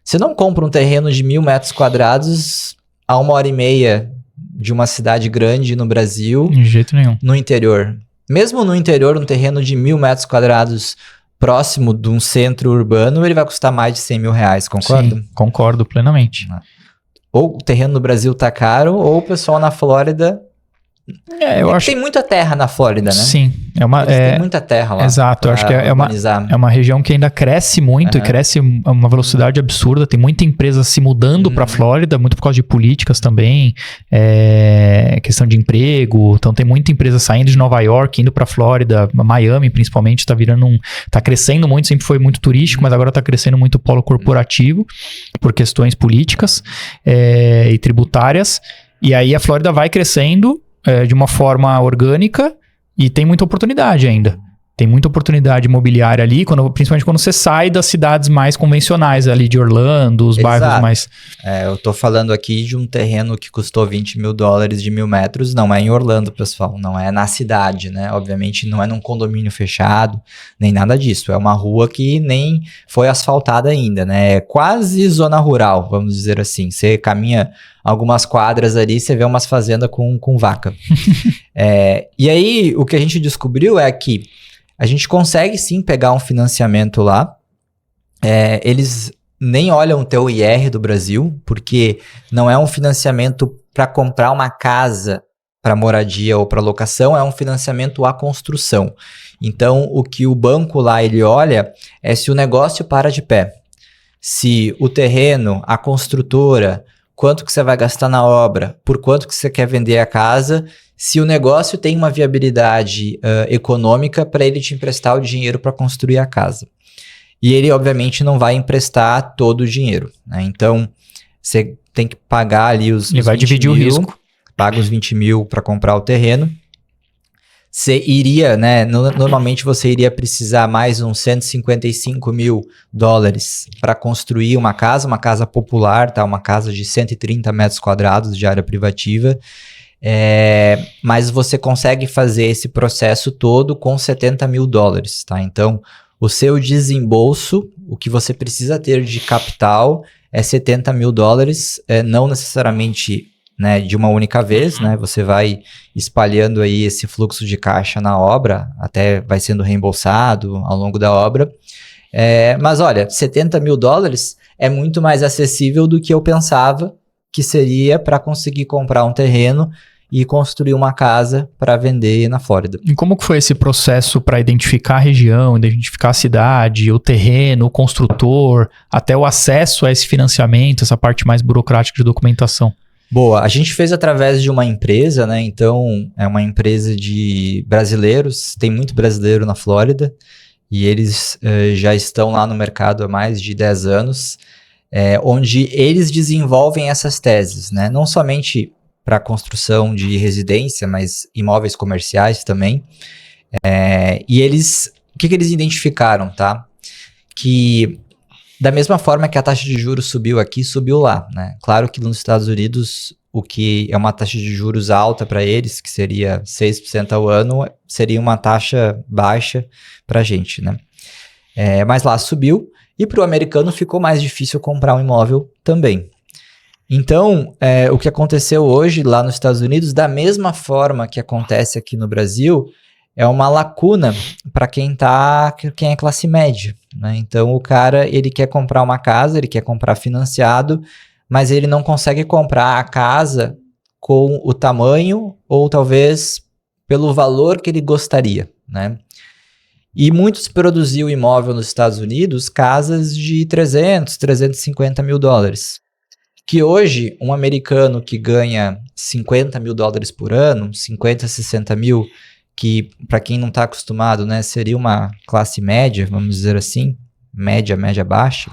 Você não compra um terreno de 1.000 metros quadrados a 1h30 de uma cidade grande no Brasil. De jeito nenhum. No interior. Mesmo no interior, um terreno de 1.000 metros quadrados próximo de um centro urbano, ele vai custar mais de R$100 mil, concorda? Sim, concordo plenamente. Ou o terreno no Brasil tá caro, ou o pessoal na Flórida... eu acho... Tem muita terra na Flórida, né? Sim. Tem muita terra lá. Exato, eu acho que é uma região que ainda cresce muito e cresce a uma velocidade absurda. Tem muita empresa se mudando para a Flórida, muito por causa de políticas também, questão de emprego. Então tem muita empresa saindo de Nova York, indo para a Flórida, Miami principalmente, tá crescendo muito, sempre foi muito turístico, mas agora tá crescendo muito o polo corporativo por questões políticas e tributárias. E aí a Flórida vai crescendo de uma forma orgânica e tem muita oportunidade ainda. Tem muita oportunidade imobiliária ali, principalmente quando você sai das cidades mais convencionais ali de Orlando, os bairros mais... eu tô falando aqui de um terreno que custou $20 mil de 1.000 metros, não é em Orlando, pessoal, não é na cidade, né? Obviamente não é num condomínio fechado, nem nada disso. É uma rua que nem foi asfaltada ainda, né? É quase zona rural, vamos dizer assim. Você caminha algumas quadras ali, você vê umas fazendas com vaca. E aí, o que a gente descobriu é que a gente consegue sim pegar um financiamento lá. Eles nem olham o teu IR do Brasil, porque não é um financiamento para comprar uma casa para moradia ou para locação, é um financiamento à construção. Então, o que o banco lá ele olha é se o negócio para de pé. Se o terreno, a construtora, quanto que você vai gastar na obra, por quanto que você quer vender a casa, se o negócio tem uma viabilidade econômica para ele te emprestar o dinheiro para construir a casa. E ele, obviamente, não vai emprestar todo o dinheiro, né? Então, você tem que pagar ali os Ele vai dividir o risco. Paga os 20 mil para comprar o terreno. Você iria, né? Normalmente você iria precisar mais uns 155 mil dólares para construir uma casa popular, tá? Uma casa de 130 metros quadrados de área privativa. Mas você consegue fazer esse processo todo com 70 mil dólares, tá? Então, o seu desembolso, o que você precisa ter de capital é 70 mil dólares, não necessariamente, né, de uma única vez, né? Você vai espalhando aí esse fluxo de caixa na obra, até vai sendo reembolsado ao longo da obra. Mas olha, 70 mil dólares é muito mais acessível do que eu pensava que seria para conseguir comprar um terreno e construir uma casa para vender na Flórida. E como que foi esse processo para identificar a região, identificar a cidade, o terreno, o construtor, até o acesso a esse financiamento, essa parte mais burocrática de documentação? Boa, a gente fez através de uma empresa, né? Então, é uma empresa de brasileiros, tem muito brasileiro na Flórida, e eles já estão lá no mercado há mais de 10 anos, onde eles desenvolvem essas teses, né? Não somente para construção de residência, mas imóveis comerciais também. E eles, o que eles identificaram, tá? Que da mesma forma que a taxa de juros subiu aqui, subiu lá, né? Claro que nos Estados Unidos, o que é uma taxa de juros alta para eles, que seria 6% ao ano, seria uma taxa baixa para a gente, né? Mas lá subiu, e para o americano ficou mais difícil comprar um imóvel também. Então, o que aconteceu hoje lá nos Estados Unidos, da mesma forma que acontece aqui no Brasil, é uma lacuna para quem é classe média, né? Então, o cara, ele quer comprar uma casa, ele quer comprar financiado, mas ele não consegue comprar a casa com o tamanho ou talvez pelo valor que ele gostaria, né? E muitos produziam imóvel nos Estados Unidos, casas de 300, 350 mil dólares. Que hoje, um americano que ganha 50 mil dólares por ano, 50, 60 mil, que para quem não está acostumado, né, seria uma classe média, vamos dizer assim, média baixa,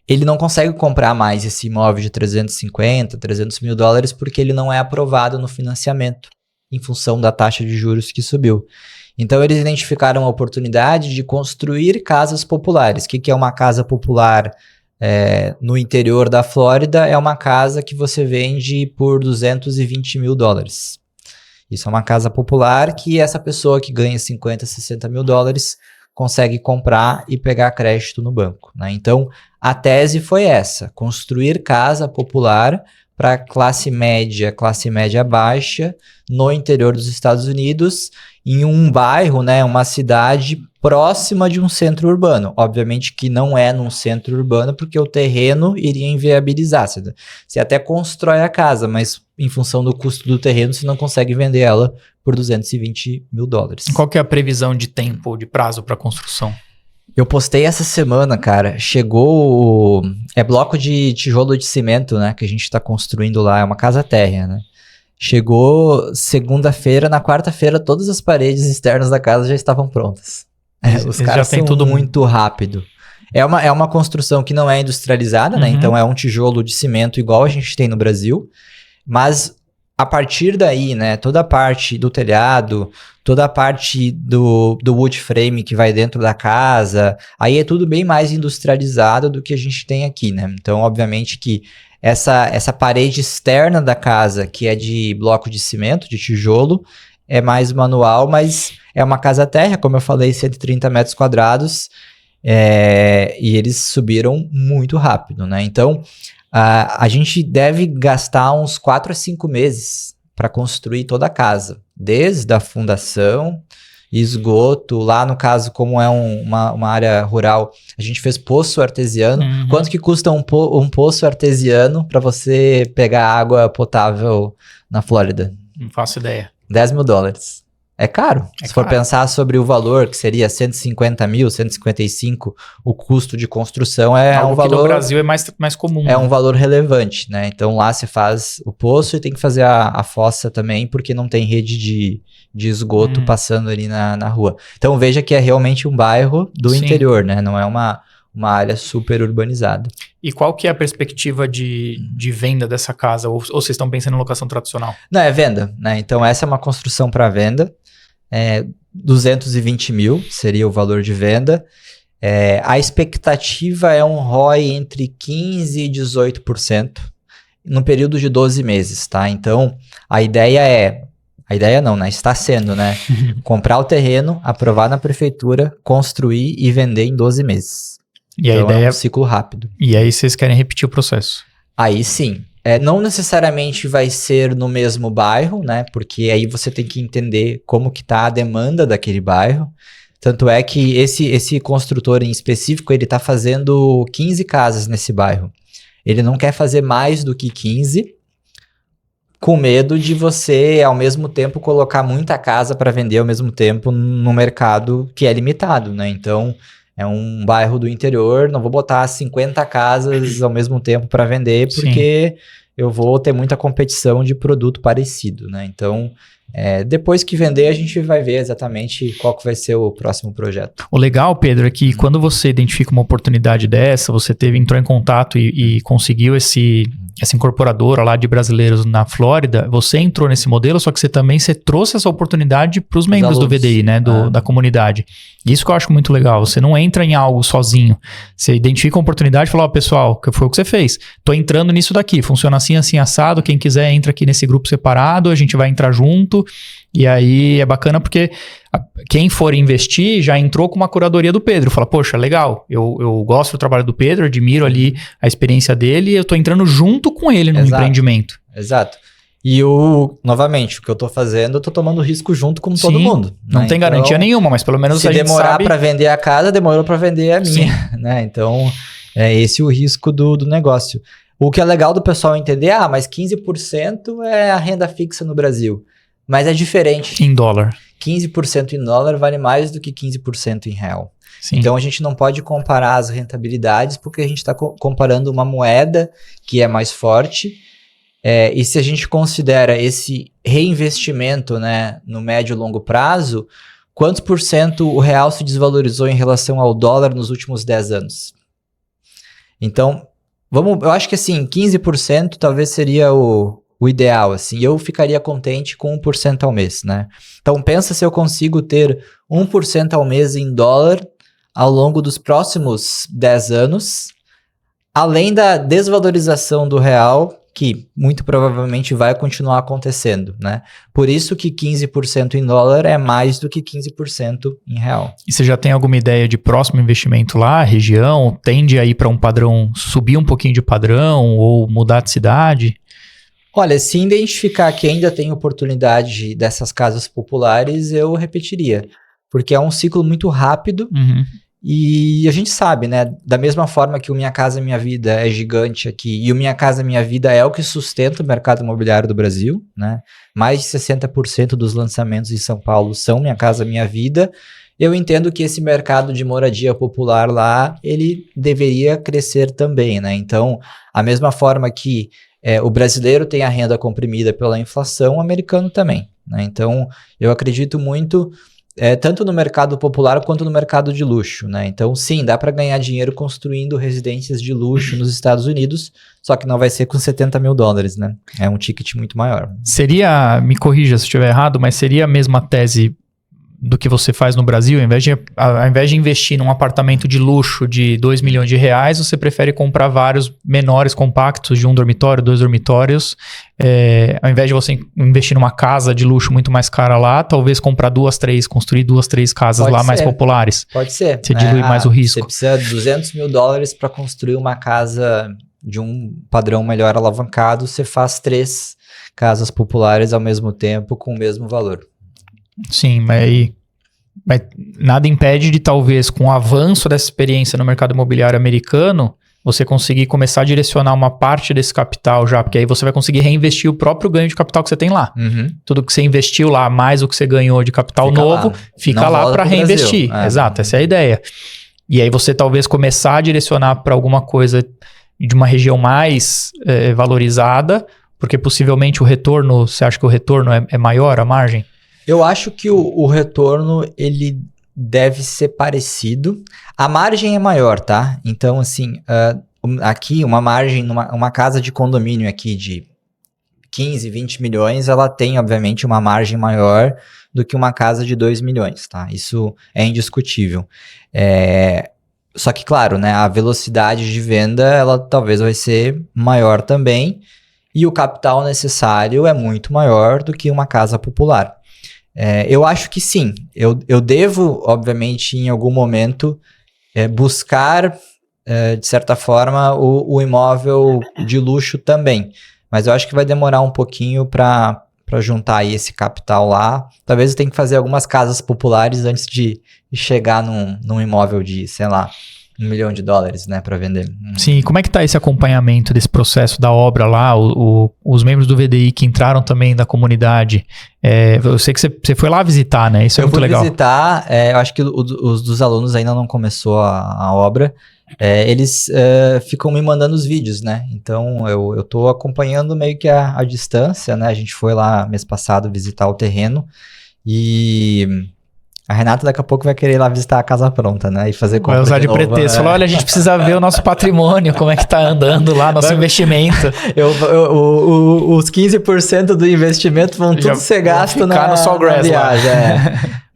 ele não consegue comprar mais esse imóvel de 350, 300 mil dólares porque ele não é aprovado no financiamento, em função da taxa de juros que subiu. Então, eles identificaram a oportunidade de construir casas populares. O que é uma casa popular? No interior da Flórida, é uma casa que você vende por 220 mil dólares. Isso é uma casa popular que essa pessoa que ganha 50, 60 mil dólares consegue comprar e pegar crédito no banco, né? Então, a tese foi essa: construir casa popular para classe média baixa no interior dos Estados Unidos, em um bairro, né, uma cidade próxima de um centro urbano. Obviamente que não é num centro urbano, porque o terreno iria inviabilizar. Você até constrói a casa, mas em função do custo do terreno, você não consegue vender ela por 220 mil dólares. Qual que é a previsão de tempo, de prazo para construção? Eu postei essa semana, cara, chegou... bloco de tijolo de cimento, né, que a gente tá construindo lá, é uma casa térrea, né? Chegou segunda-feira, na quarta-feira todas as paredes externas da casa já estavam prontas. Os caras já são tudo muito rápido. É uma construção que não é industrializada, né? Então é um tijolo de cimento igual a gente tem no Brasil, mas a partir daí, né, toda a parte do telhado, toda a parte do wood frame que vai dentro da casa, aí é tudo bem mais industrializado do que a gente tem aqui, né? Então, obviamente que essa parede externa da casa, que é de bloco de cimento, de tijolo, é mais manual, mas é uma casa térrea, como eu falei, 130 metros quadrados, e eles subiram muito rápido, né? Então, a gente deve gastar uns 4 a 5 meses para construir toda a casa, desde a fundação, esgoto, lá no caso, como é uma área rural, a gente fez poço artesiano. Quanto que custa um poço artesiano para você pegar água potável na Flórida? Não faço ideia. $10 mil. É caro. Se for pensar sobre o valor, que seria 150 mil, 155, o custo de construção é algo um valor... que no Brasil é mais comum. É um valor relevante, né? Então lá se faz o poço e tem que fazer a fossa também, porque não tem rede de esgoto passando ali na rua. Então veja que é realmente um bairro do interior, né? Não é uma área super urbanizada. E qual que é a perspectiva de venda dessa casa? Ou vocês estão pensando em locação tradicional? Não, é venda, né? Então essa é uma construção para venda. 220 mil seria o valor de venda. A expectativa é um ROI entre 15% e 18% no período de 12 meses, tá? Então, a ideia não, né? Está sendo, né? Comprar o terreno, aprovar na prefeitura, construir e vender em 12 meses. E então, a ideia é um ciclo rápido. E aí vocês querem repetir o processo? Aí sim. Não necessariamente vai ser no mesmo bairro, né? Porque aí você tem que entender como que tá a demanda daquele bairro. Tanto é que esse construtor em específico, ele tá fazendo 15 casas nesse bairro. Ele não quer fazer mais do que 15, com medo de você, ao mesmo tempo, colocar muita casa para vender ao mesmo tempo no mercado que é limitado, né? Então, é um bairro do interior, não vou botar 50 casas ao mesmo tempo para vender, porque eu vou ter muita competição de produto parecido, né? Então, depois que vender, a gente vai ver exatamente qual que vai ser o próximo projeto. O legal, Pedro, é que quando você identifica uma oportunidade dessa, você entrou em contato e conseguiu essa incorporadora lá de brasileiros na Flórida, você entrou nesse modelo, só que você trouxe essa oportunidade para os membros do VDI, né, da comunidade. Isso que eu acho muito legal, você não entra em algo sozinho, você identifica uma oportunidade e fala, pessoal, que foi o que você fez, tô entrando nisso daqui, funciona assim, assim, assado, quem quiser entra aqui nesse grupo separado, a gente vai entrar junto, e aí é bacana porque quem for investir já entrou com uma curadoria do Pedro. Fala, poxa, legal, eu gosto do trabalho do Pedro, admiro ali a experiência dele e eu tô entrando junto com ele no empreendimento. Exato. E novamente, o que eu tô fazendo, eu tô tomando risco junto com todo mundo. Não tem então, garantia nenhuma, mas pelo menos se a gente demorar sabe... para vender a casa, demorou para vender a minha, né? Então, é esse o risco do negócio. O que é legal do pessoal entender, mas 15% é a renda fixa no Brasil. Mas é diferente. Em dólar. 15% em dólar vale mais do que 15% em real. Sim. Então, a gente não pode comparar as rentabilidades, porque a gente está comparando uma moeda que é mais forte. E se a gente considera esse reinvestimento, né, no médio e longo prazo, quantos por cento o real se desvalorizou em relação ao dólar nos últimos 10 anos? Então, eu acho que assim, 15% talvez seria o ideal, assim, eu ficaria contente com 1% ao mês, né? Então, pensa se eu consigo ter 1% ao mês em dólar ao longo dos próximos 10 anos, além da desvalorização do real, que muito provavelmente vai continuar acontecendo, né? Por isso que 15% em dólar é mais do que 15% em real. E você já tem alguma ideia de próximo investimento lá, região? Tende a ir para um padrão, subir um pouquinho de padrão ou mudar de cidade? Olha, se identificar que ainda tem oportunidade dessas casas populares, eu repetiria. Porque é um ciclo muito rápido e a gente sabe, né? Da mesma forma que o Minha Casa Minha Vida é gigante aqui e o Minha Casa Minha Vida é o que sustenta o mercado imobiliário do Brasil, né? Mais de 60% dos lançamentos em São Paulo são Minha Casa Minha Vida. Eu entendo que esse mercado de moradia popular lá, ele deveria crescer também, né? Então, a mesma forma que o brasileiro tem a renda comprimida pela inflação, o americano também, né? Então, eu acredito muito tanto no mercado popular quanto no mercado de luxo, né? Então, sim, dá para ganhar dinheiro construindo residências de luxo nos Estados Unidos, só que não vai ser com $70 mil, né? É um ticket muito maior. Seria, me corrija se estiver errado, mas seria a mesma tese do que você faz no Brasil? Ao invés de investir num apartamento de luxo de R$2 milhões, você prefere comprar vários menores compactos de 1 dormitório, 2 dormitórios, ao invés de você investir numa casa de luxo muito mais cara lá, talvez comprar construir 2, 3 casas lá mais populares. Pode ser. Você dilui mais o risco. Você precisa de $200 mil para construir uma casa de um padrão melhor alavancado, você faz 3 casas populares ao mesmo tempo com o mesmo valor. Sim, mas nada impede de talvez com o avanço dessa experiência no mercado imobiliário americano, você conseguir começar a direcionar uma parte desse capital já, porque aí você vai conseguir reinvestir o próprio ganho de capital que você tem lá. Tudo que você investiu lá, mais o que você ganhou de capital novo, fica lá para reinvestir. Exato, essa é a ideia. E aí você talvez começar a direcionar para alguma coisa de uma região mais valorizada, porque possivelmente o retorno, você acha que o retorno é maior, a margem? Eu acho que o retorno, ele deve ser parecido. A margem é maior, tá? Então, assim, aqui uma margem, uma casa de condomínio aqui de 15, 20 milhões, ela tem, obviamente, uma margem maior do que uma casa de 2 milhões, tá? Isso é indiscutível. Só que, claro, né, a velocidade de venda, ela talvez vai ser maior também, e o capital necessário é muito maior do que uma casa popular. Eu acho que sim, eu devo, obviamente, em algum momento, buscar, de certa forma, o imóvel de luxo também. Mas eu acho que vai demorar um pouquinho para juntar aí esse capital lá. Talvez eu tenha que fazer algumas casas populares antes de chegar num imóvel de, sei lá, $1 milhão, né, para vender. Sim, como é que tá esse acompanhamento desse processo da obra lá? Os membros do VDI que entraram também da comunidade, eu sei que você foi lá visitar, né? Isso é muito legal. Eu fui visitar, eu acho que os dos alunos ainda não começou a obra. Eles ficam me mandando os vídeos, né? Então eu tô acompanhando meio que a distância, né? A gente foi lá mês passado visitar o terreno e a Renata daqui a pouco vai querer ir lá visitar a casa pronta, né? E fazer compra. Vai usar de pretexto. Né? Falou, olha, a gente precisa ver o nosso patrimônio, como é que tá andando lá, nosso investimento. Os 15% do investimento vão tudo ser gasto na viagem.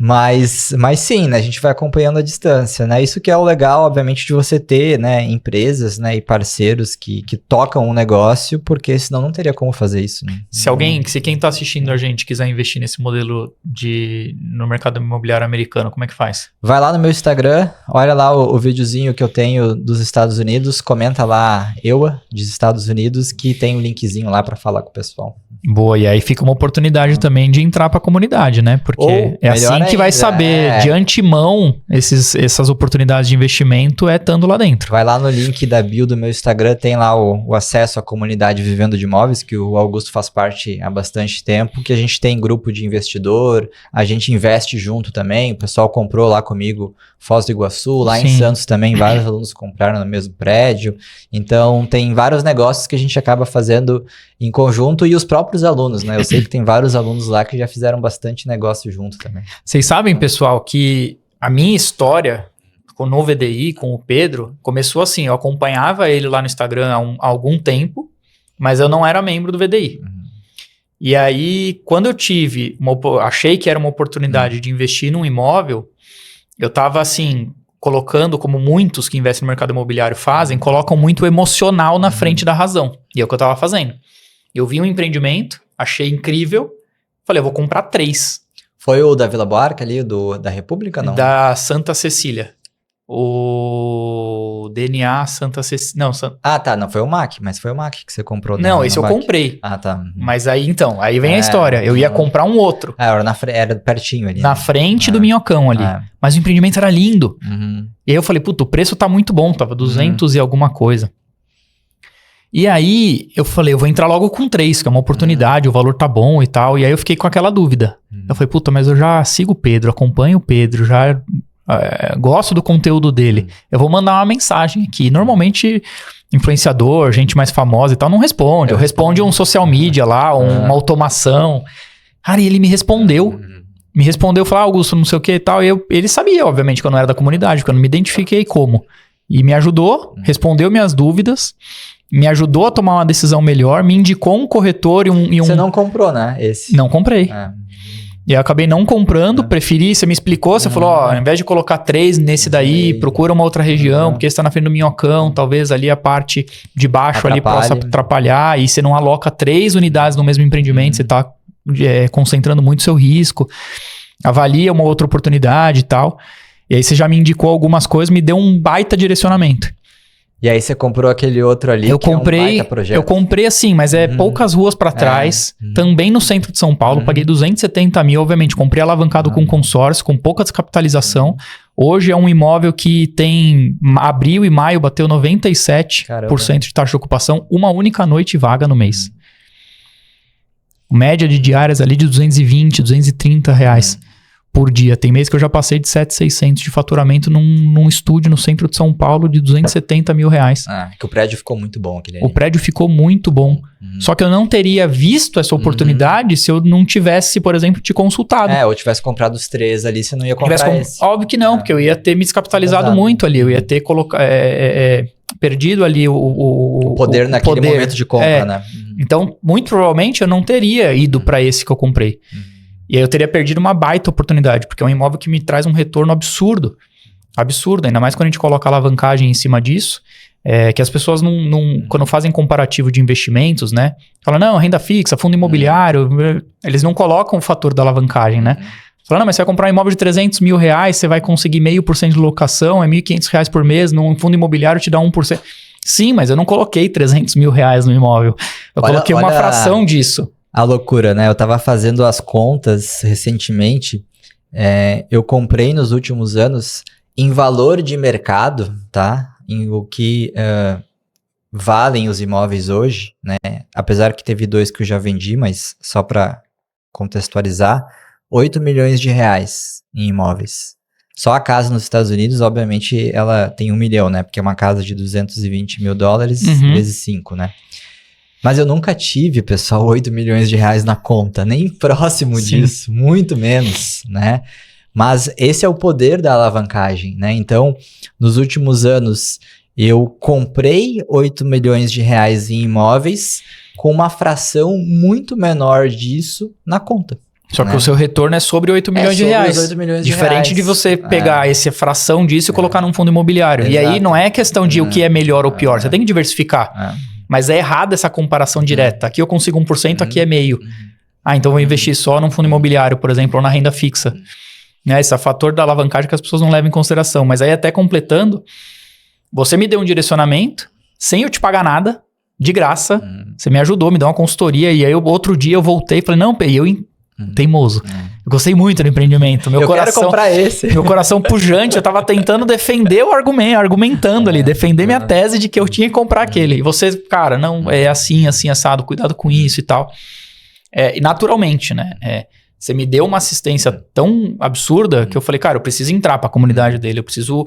Mas sim, né? A gente vai acompanhando a distância, né? Isso que é o legal, obviamente, de você ter, né, empresas, né, e parceiros que tocam um negócio, porque senão não teria como fazer isso, né? Se quem tá assistindo a gente quiser investir nesse modelo no mercado imobiliário americano, como é que faz? Vai lá no meu Instagram, olha lá o videozinho que eu tenho dos Estados Unidos, comenta lá EUA dos Estados Unidos, que tem um linkzinho lá para falar com o pessoal. Boa, e aí fica uma oportunidade também de entrar para a comunidade, né? Porque é assim que vai saber de antemão essas oportunidades de investimento estando lá dentro. Vai lá no link da bio do meu Instagram, tem lá o acesso à comunidade Vivendo de Imóveis, que o Augusto faz parte há bastante tempo, que a gente tem grupo de investidor, a gente investe junto também, o pessoal comprou lá comigo Foz do Iguaçu, lá em Santos também, vários alunos compraram no mesmo prédio, então tem vários negócios que a gente acaba fazendo em conjunto e os próprios alunos, né? Eu sei que tem vários alunos lá que já fizeram bastante negócio junto também. Vocês sabem, pessoal, que a minha história no VDI, com o Pedro, começou assim, eu acompanhava ele lá no Instagram há algum tempo, mas eu não era membro do VDI. E aí, quando eu achei que era uma oportunidade de investir num imóvel, eu tava assim, colocando, como muitos que investem no mercado imobiliário fazem, colocam muito emocional na frente da razão. E é o que eu tava fazendo. Eu vi um empreendimento, achei incrível, falei, eu vou comprar 3. Foi o da Vila Buarque ali, da República, não? Da Santa Cecília. O DNA Santa Cecília. Não, tá, não foi o MAC, mas foi o MAC que você comprou. Não, esse eu comprei. Tá. Mas aí vem a história. Eu ia comprar um outro. Era pertinho ali. Na frente do Minhocão ali. Mas o empreendimento era lindo. E aí eu falei, puta, o preço tá muito bom, tava 200 e alguma coisa. E aí eu falei, eu vou entrar logo com 3, que é uma oportunidade, o valor tá bom e tal. E aí eu fiquei com aquela dúvida. Eu falei, puta, mas eu já sigo o Pedro, acompanho o Pedro, já gosto do conteúdo dele. Eu vou mandar uma mensagem aqui. Normalmente, influenciador, gente mais famosa e tal, não responde. Eu respondo um social media lá, uma automação. Cara, e ele me respondeu. Falou, Augusto, não sei o que e tal. E ele sabia, obviamente, que eu não era da comunidade, porque eu não me identifiquei como. E me ajudou, respondeu minhas dúvidas, me ajudou a tomar uma decisão melhor, me indicou um corretor e um... Você não comprou, né? Esse. Não comprei. E eu acabei não comprando, preferi, você me explicou, você falou, ao invés de colocar 3 nesse daí, procura uma outra região, porque você tá na frente do Minhocão, talvez ali a parte de baixo ali possa atrapalhar, e você não aloca 3 unidades no mesmo empreendimento, você tá concentrando muito seu risco, avalia uma outra oportunidade e tal. E aí você já me indicou algumas coisas, me deu um baita direcionamento. E aí você comprou aquele outro ali, é um baita projeto. Eu comprei assim, mas poucas ruas para trás, também no centro de São Paulo, paguei 270 mil, obviamente, comprei alavancado com consórcio, com pouca descapitalização. Hoje é um imóvel que tem, abril e maio, bateu 97% de taxa de ocupação, uma única noite vaga no mês. Média de diárias ali de 220, 230 reais por dia. Tem mês que eu já passei de 7,600 de faturamento num estúdio no centro de São Paulo de 270 mil reais. Que o prédio ficou muito bom. O prédio ficou muito bom. Só que eu não teria visto essa oportunidade se eu não tivesse, por exemplo, te consultado. Ou tivesse comprado os 3 ali, você não ia comprar esse. Óbvio que não, porque eu ia ter me descapitalizado muito ali. Eu ia ter perdido ali o poder naquele momento de compra, né? Então, muito provavelmente, eu não teria ido para esse que eu comprei. E aí eu teria perdido uma baita oportunidade, porque é um imóvel que me traz um retorno absurdo. Absurdo, ainda mais quando a gente coloca alavancagem em cima disso, que as pessoas quando fazem comparativo de investimentos, né? Falam, não, renda fixa, fundo imobiliário, eles não colocam o fator da alavancagem, né? Falam, não, mas você vai comprar um imóvel de 300 mil reais, você vai conseguir 0,5% de locação, é 1.500 reais por mês, num fundo imobiliário te dá 1%. Sim, mas eu não coloquei 300 mil reais no imóvel. Eu coloquei uma fração disso. A loucura, né? Eu tava fazendo as contas recentemente. Eu comprei nos últimos anos em valor de mercado, tá? Em o que valem os imóveis hoje, né? Apesar que teve 2 que eu já vendi, mas só para contextualizar, 8 milhões de reais em imóveis. Só a casa nos Estados Unidos, obviamente, ela tem 1 milhão, né? Porque é uma casa de 220 mil dólares vezes 5, né? Mas eu nunca tive, pessoal, 8 milhões de reais na conta, nem próximo disso, muito menos, né? Mas esse é o poder da alavancagem, né? Então, nos últimos anos, eu comprei 8 milhões de reais em imóveis com uma fração muito menor disso na conta. Só que o seu retorno é sobre 8 milhões de reais. 8 milhões Diferente de você pegar essa fração disso e colocar num fundo imobiliário. Exato. E aí não é questão de o que é melhor ou pior, você tem que diversificar. Mas é errada essa comparação direta. Aqui eu consigo 1%, aqui é meio. Então eu vou investir só num fundo imobiliário, por exemplo, ou na renda fixa. Esse é o fator da alavancagem que as pessoas não levam em consideração. Mas aí até completando, você me deu um direcionamento, sem eu te pagar nada, de graça. Você me ajudou, me deu uma consultoria. E aí outro dia eu voltei e falei, não, teimoso. Eu gostei muito do empreendimento. Quero comprar esse. Meu coração pujante, eu tava tentando defender o argumentando ali, defender minha tese de que eu tinha que comprar aquele. E você, cara, não, é assim, assado, cuidado com isso e tal. E naturalmente, né? Você me deu uma assistência tão absurda que eu falei, cara, eu preciso entrar pra comunidade dele, eu preciso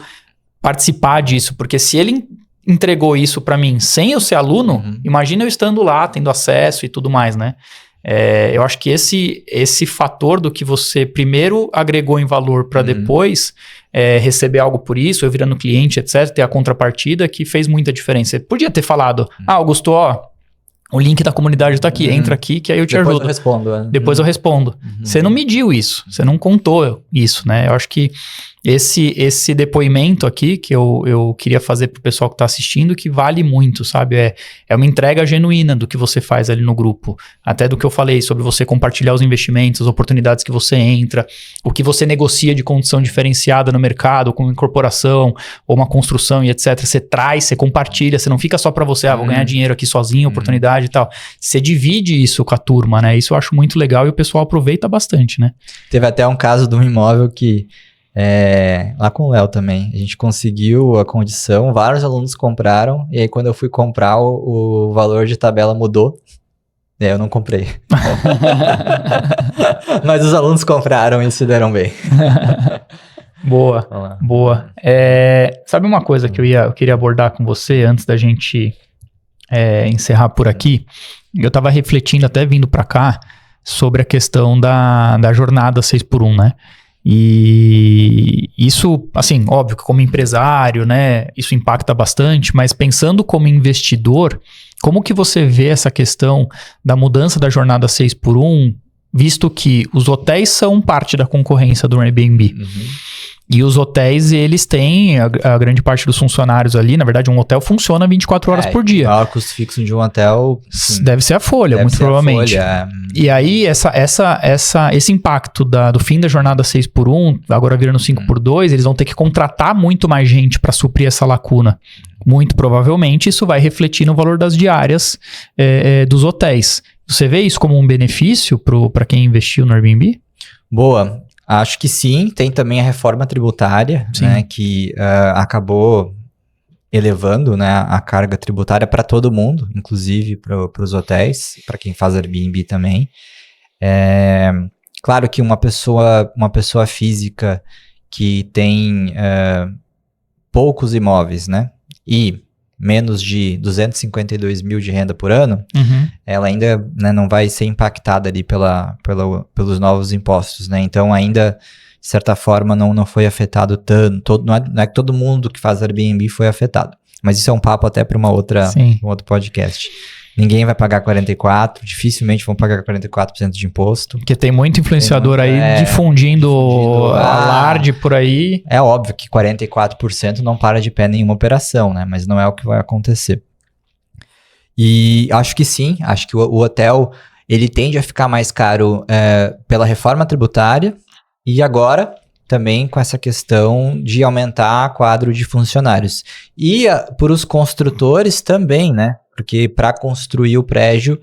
participar disso, porque se ele entregou isso pra mim sem eu ser aluno, imagina eu estando lá, tendo acesso e tudo mais, né? Eu acho que esse fator do que você primeiro agregou em valor para depois receber algo por isso, eu virando cliente, etc., ter a contrapartida que fez muita diferença. Você podia ter falado, Augusto, o link da comunidade tá aqui, entra aqui que aí eu te ajudo. Depois eu respondo. Depois eu respondo. Você não mediu isso, você não contou isso, né? Eu acho que esse depoimento aqui que eu queria fazer pro pessoal que tá assistindo, que vale muito, sabe? É uma entrega genuína do que você faz ali no grupo. Até do que eu falei sobre você compartilhar os investimentos, as oportunidades que você entra, o que você negocia de condição diferenciada no mercado, com incorporação, ou uma construção e etc. Você traz, você compartilha, você não fica só pra você, vou ganhar dinheiro aqui sozinho, oportunidade e tal. Você divide isso com a turma, né? Isso eu acho muito legal e o pessoal aproveita bastante, né? Teve até um caso de um imóvel que lá com o Léo também, a gente conseguiu a condição, vários alunos compraram, e aí quando eu fui comprar, o valor de tabela mudou, e aí eu não comprei. Mas os alunos compraram e se deram bem. Boa. Sabe uma coisa que eu queria abordar com você antes da gente encerrar por aqui? Eu tava refletindo, até vindo pra cá, sobre a questão da jornada 6x1, né? E isso, assim, óbvio que como empresário, né, isso impacta bastante, mas pensando como investidor, como que você vê essa questão da mudança da jornada 6x1, visto que os hotéis são parte da concorrência do Airbnb? E os hotéis, eles têm a grande parte dos funcionários ali. Na verdade, um hotel funciona 24 horas por dia. O maior custo fixo de um hotel... Sim, deve ser a folha, muito provavelmente. E aí, esse impacto do fim da jornada 6x1, agora virando 5x2, eles vão ter que contratar muito mais gente para suprir essa lacuna. muito provavelmente isso vai refletir no valor das diárias dos hotéis. Você vê isso como um benefício para quem investiu no Airbnb? Boa. Acho que sim. Tem também a reforma tributária, né, que acabou elevando, né, a carga tributária para todo mundo, inclusive para os hotéis, para quem faz Airbnb também. Claro que uma pessoa física que tem poucos imóveis, né, e menos de 252 mil de renda por ano, ela ainda, né, não vai ser impactada ali pelos novos impostos, né? Então ainda, de certa forma, não foi afetado tanto. Não é que todo mundo que faz Airbnb foi afetado. Mas isso é um papo até para um outro podcast. Ninguém vai pagar 44%, dificilmente vão pagar 44% de imposto. Porque tem muito influenciador aí difundindo alarde por aí. É óbvio que 44% não para de pé nenhuma operação, né? Mas não é o que vai acontecer. E acho que sim, acho que o hotel ele tende a ficar mais caro pela reforma tributária e agora também com essa questão de aumentar o quadro de funcionários. E por os construtores também, né? Porque para construir o prédio,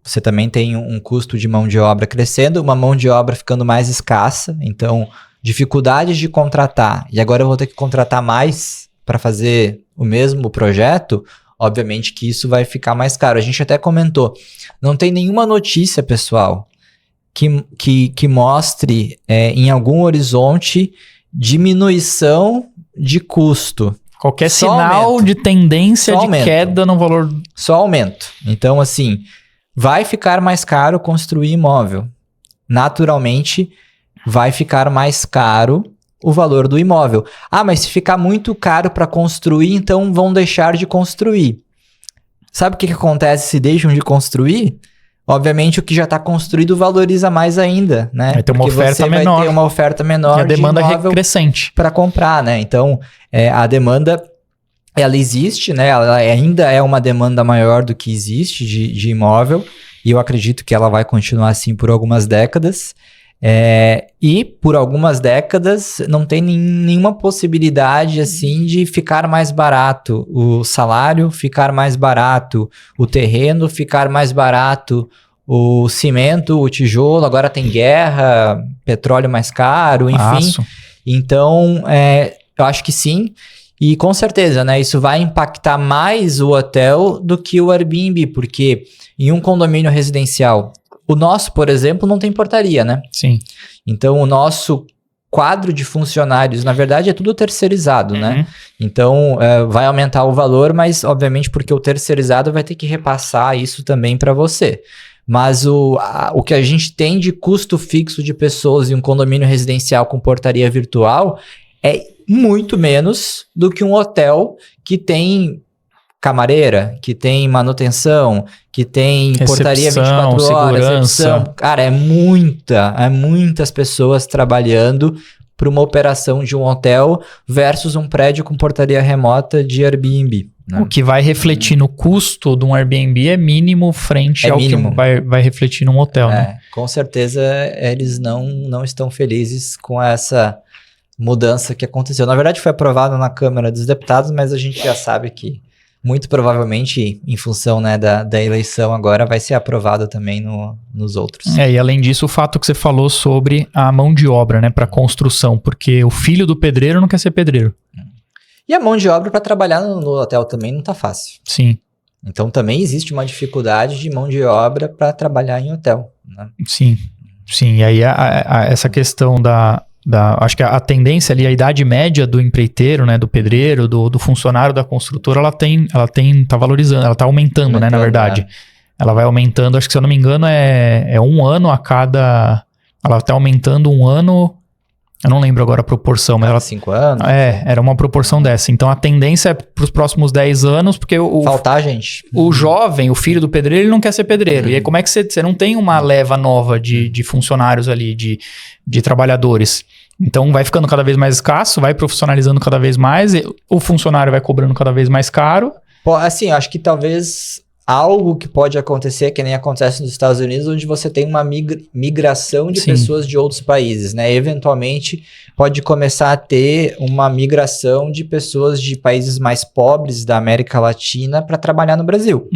você também tem um custo de mão de obra crescendo, uma mão de obra ficando mais escassa, então dificuldades de contratar, e agora eu vou ter que contratar mais para fazer o mesmo projeto, obviamente que isso vai ficar mais caro. A gente até comentou, não tem nenhuma notícia, pessoal, que mostre em algum horizonte diminuição de custo. Qualquer sinal de tendência de queda no valor. Só aumento. Então, assim, vai ficar mais caro construir imóvel. Naturalmente, vai ficar mais caro o valor do imóvel. Ah, mas se ficar muito caro para construir, então vão deixar de construir. Sabe o que acontece se deixam de construir? Obviamente, o que já está construído valoriza mais ainda, né? Vai ter uma oferta menor. Vai ter uma oferta menor. E a demanda é crescente. Para comprar, né? Então, a demanda, ela existe, né? Ela ainda é uma demanda maior do que existe de imóvel. E eu acredito que ela vai continuar assim por algumas décadas. E por algumas décadas não tem nenhuma possibilidade assim de ficar mais barato o salário, ficar mais barato o terreno, ficar mais barato o cimento, o tijolo. Agora tem guerra, petróleo mais caro, enfim. Então eu acho que sim, e com certeza, né, isso vai impactar mais o hotel do que o Airbnb, porque em um condomínio residencial, o nosso, por exemplo, não tem portaria, né? Sim. Então, o nosso quadro de funcionários, na verdade, é tudo terceirizado, né? Então, vai aumentar o valor, mas, obviamente, porque o terceirizado vai ter que repassar isso também para você. Mas o que a gente tem de custo fixo de pessoas em um condomínio residencial com portaria virtual é muito menos do que um hotel que tem camareira, que tem manutenção, que tem portaria 24 horas, recepção. Cara, é muitas pessoas trabalhando para uma operação de um hotel versus um prédio com portaria remota de Airbnb. Né? O que vai refletir no custo de um Airbnb é mínimo frente ao mínimo. Que vai refletir num hotel, né? Com certeza eles não estão felizes com essa mudança que aconteceu. Na verdade foi aprovado na Câmara dos Deputados, mas a gente já sabe que muito provavelmente, em função, né, da eleição agora, vai ser aprovado também nos outros. E além disso, o fato que você falou sobre a mão de obra, né, para construção, porque o filho do pedreiro não quer ser pedreiro. E a mão de obra para trabalhar no hotel também não tá fácil. Sim. Então também existe uma dificuldade de mão de obra para trabalhar em hotel. Né? Sim. E aí essa questão acho que a tendência ali, a idade média do empreiteiro, né, do pedreiro, do funcionário da construtora, ela tá valorizando, ela tá aumentando, né, na verdade. Ela vai aumentando, acho que se eu não me engano é 1 ano a cada... Ela tá aumentando 1 ano, eu não lembro agora a proporção, mas ela... 5 anos? Era uma proporção dessa. Então a tendência é pros próximos 10 anos, porque faltar gente. O jovem, o filho do pedreiro, ele não quer ser pedreiro. E aí como é que você não tem uma leva nova de funcionários ali, de trabalhadores? Então vai ficando cada vez mais escasso, vai profissionalizando cada vez mais, o funcionário vai cobrando cada vez mais caro. Assim, acho que talvez algo que pode acontecer, que nem acontece nos Estados Unidos, onde você tem uma migração de pessoas de outros países, né? Eventualmente, pode começar a ter uma migração de pessoas de países mais pobres da América Latina para trabalhar no Brasil.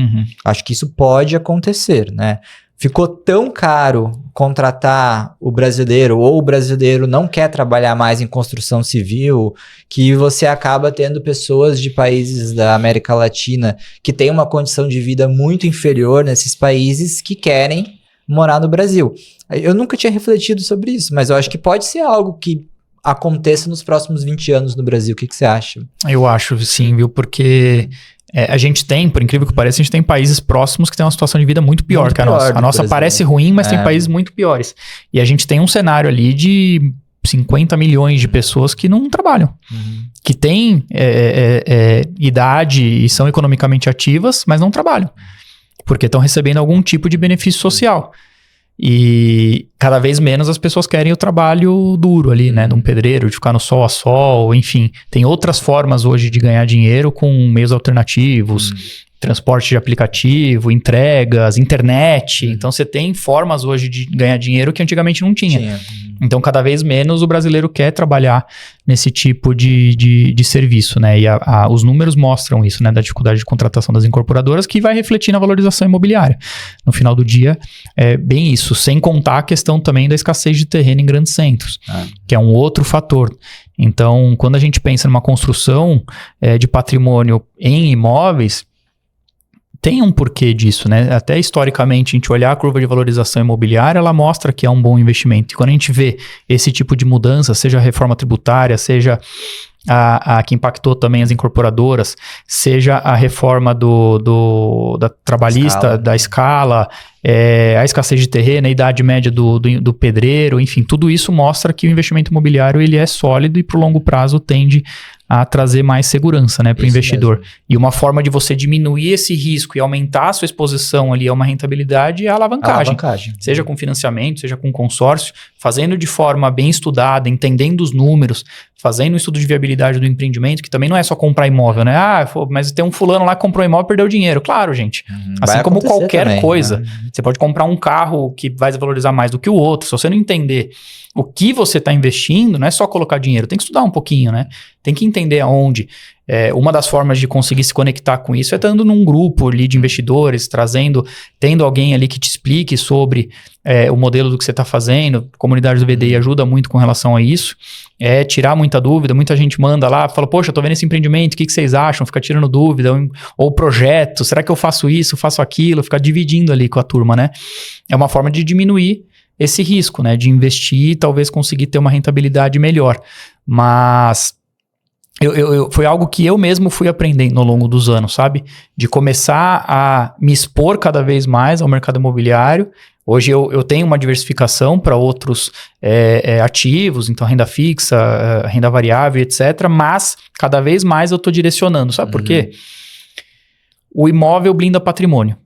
Acho que isso pode acontecer, né? Ficou tão caro contratar o brasileiro, ou o brasileiro não quer trabalhar mais em construção civil, que você acaba tendo pessoas de países da América Latina que têm uma condição de vida muito inferior nesses países que querem morar no Brasil. Eu nunca tinha refletido sobre isso, mas eu acho que pode ser algo que aconteça nos próximos 20 anos no Brasil. O que você acha? Eu acho sim, viu? Porque... a gente tem, por incrível que pareça, a gente tem países próximos que têm uma situação de vida muito pior que a nossa. A nossa parece ruim, mas tem países muito piores. E a gente tem um cenário ali de 50 milhões de pessoas que não trabalham. Que têm idade e são economicamente ativas, mas não trabalham. Porque estão recebendo algum tipo de benefício social. E cada vez menos as pessoas querem o trabalho duro ali, né? De um pedreiro, de ficar no sol a sol, enfim. Tem outras formas hoje de ganhar dinheiro com meios alternativos, transporte de aplicativo, entregas, internet. Então você tem formas hoje de ganhar dinheiro que antigamente não tinha. Então cada vez menos o brasileiro quer trabalhar nesse tipo de serviço, né? E os números mostram isso, né? Da dificuldade de contratação das incorporadoras, que vai refletir na valorização imobiliária. No final do dia, é bem isso. Sem contar a questão também da escassez de terreno em grandes centros, que é um outro fator. Então, quando a gente pensa numa construção de patrimônio em imóveis, tem um porquê disso, né? Até historicamente, a gente olhar a curva de valorização imobiliária, ela mostra que é um bom investimento. E quando a gente vê esse tipo de mudança, seja a reforma tributária, seja a que impactou também as incorporadoras, seja a reforma da trabalhista, da escala, a escassez de terreno, a idade média do pedreiro, enfim, tudo isso mostra que o investimento imobiliário ele é sólido e para o longo prazo tende a trazer mais segurança, né, para o investidor. Mesmo. E uma forma de você diminuir esse risco e aumentar a sua exposição ali a uma rentabilidade é a alavancagem. Seja com financiamento, seja com consórcio, fazendo de forma bem estudada, entendendo os números, fazendo um estudo de viabilidade do empreendimento, que também não é só comprar imóvel, né? Mas tem um fulano lá que comprou imóvel e perdeu dinheiro. Claro, gente. Assim como qualquer também, coisa. Né? Você pode comprar um carro que vai valorizar mais do que o outro. Se você não entender o que você está investindo, não é só colocar dinheiro. Tem que estudar um pouquinho, né? Tem que entender aonde. Uma das formas de conseguir se conectar com isso é estando num grupo ali de investidores, tendo alguém ali que te explique sobre o modelo do que você está fazendo. A comunidade do VDI ajuda muito com relação a isso. Tirar muita dúvida. Muita gente manda lá, fala, poxa, eu tô vendo esse empreendimento, o que vocês acham? Fica tirando dúvida. Ou projeto, será que eu faço isso, faço aquilo? Ficar dividindo ali com a turma, né? É uma forma de diminuir esse risco, né? De investir e talvez conseguir ter uma rentabilidade melhor. Mas foi algo que eu mesmo fui aprendendo ao longo dos anos, sabe? De começar a me expor cada vez mais ao mercado imobiliário. Hoje eu tenho uma diversificação para outros ativos, então renda fixa, renda variável, etc. Mas cada vez mais eu estou direcionando, sabe por quê? O imóvel blinda patrimônio.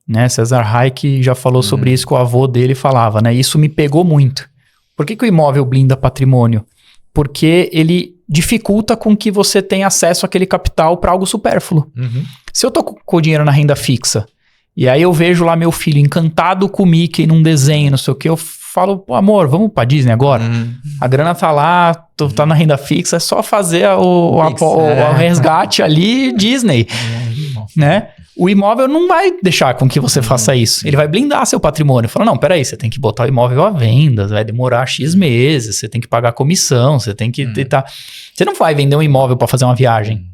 Né? César Hayek já falou sobre isso, que o avô dele falava, né? Isso me pegou muito. Por que o imóvel blinda patrimônio? Porque ele dificulta com que você tenha acesso àquele capital para algo supérfluo. Se eu tô com o dinheiro na renda fixa, e aí eu vejo lá meu filho encantado com o Mickey num desenho, não sei o que, eu falo, pô, amor, vamos pra Disney agora? A grana tá lá, tá na renda fixa, é só fazer o resgate ali, Disney, né? O imóvel não vai deixar com que você faça isso. Ele vai blindar seu patrimônio. Fala, não, peraí, você tem que botar o imóvel à venda, vai demorar X meses, você tem que pagar comissão, você tem que... Você não vai vender um imóvel para fazer uma viagem.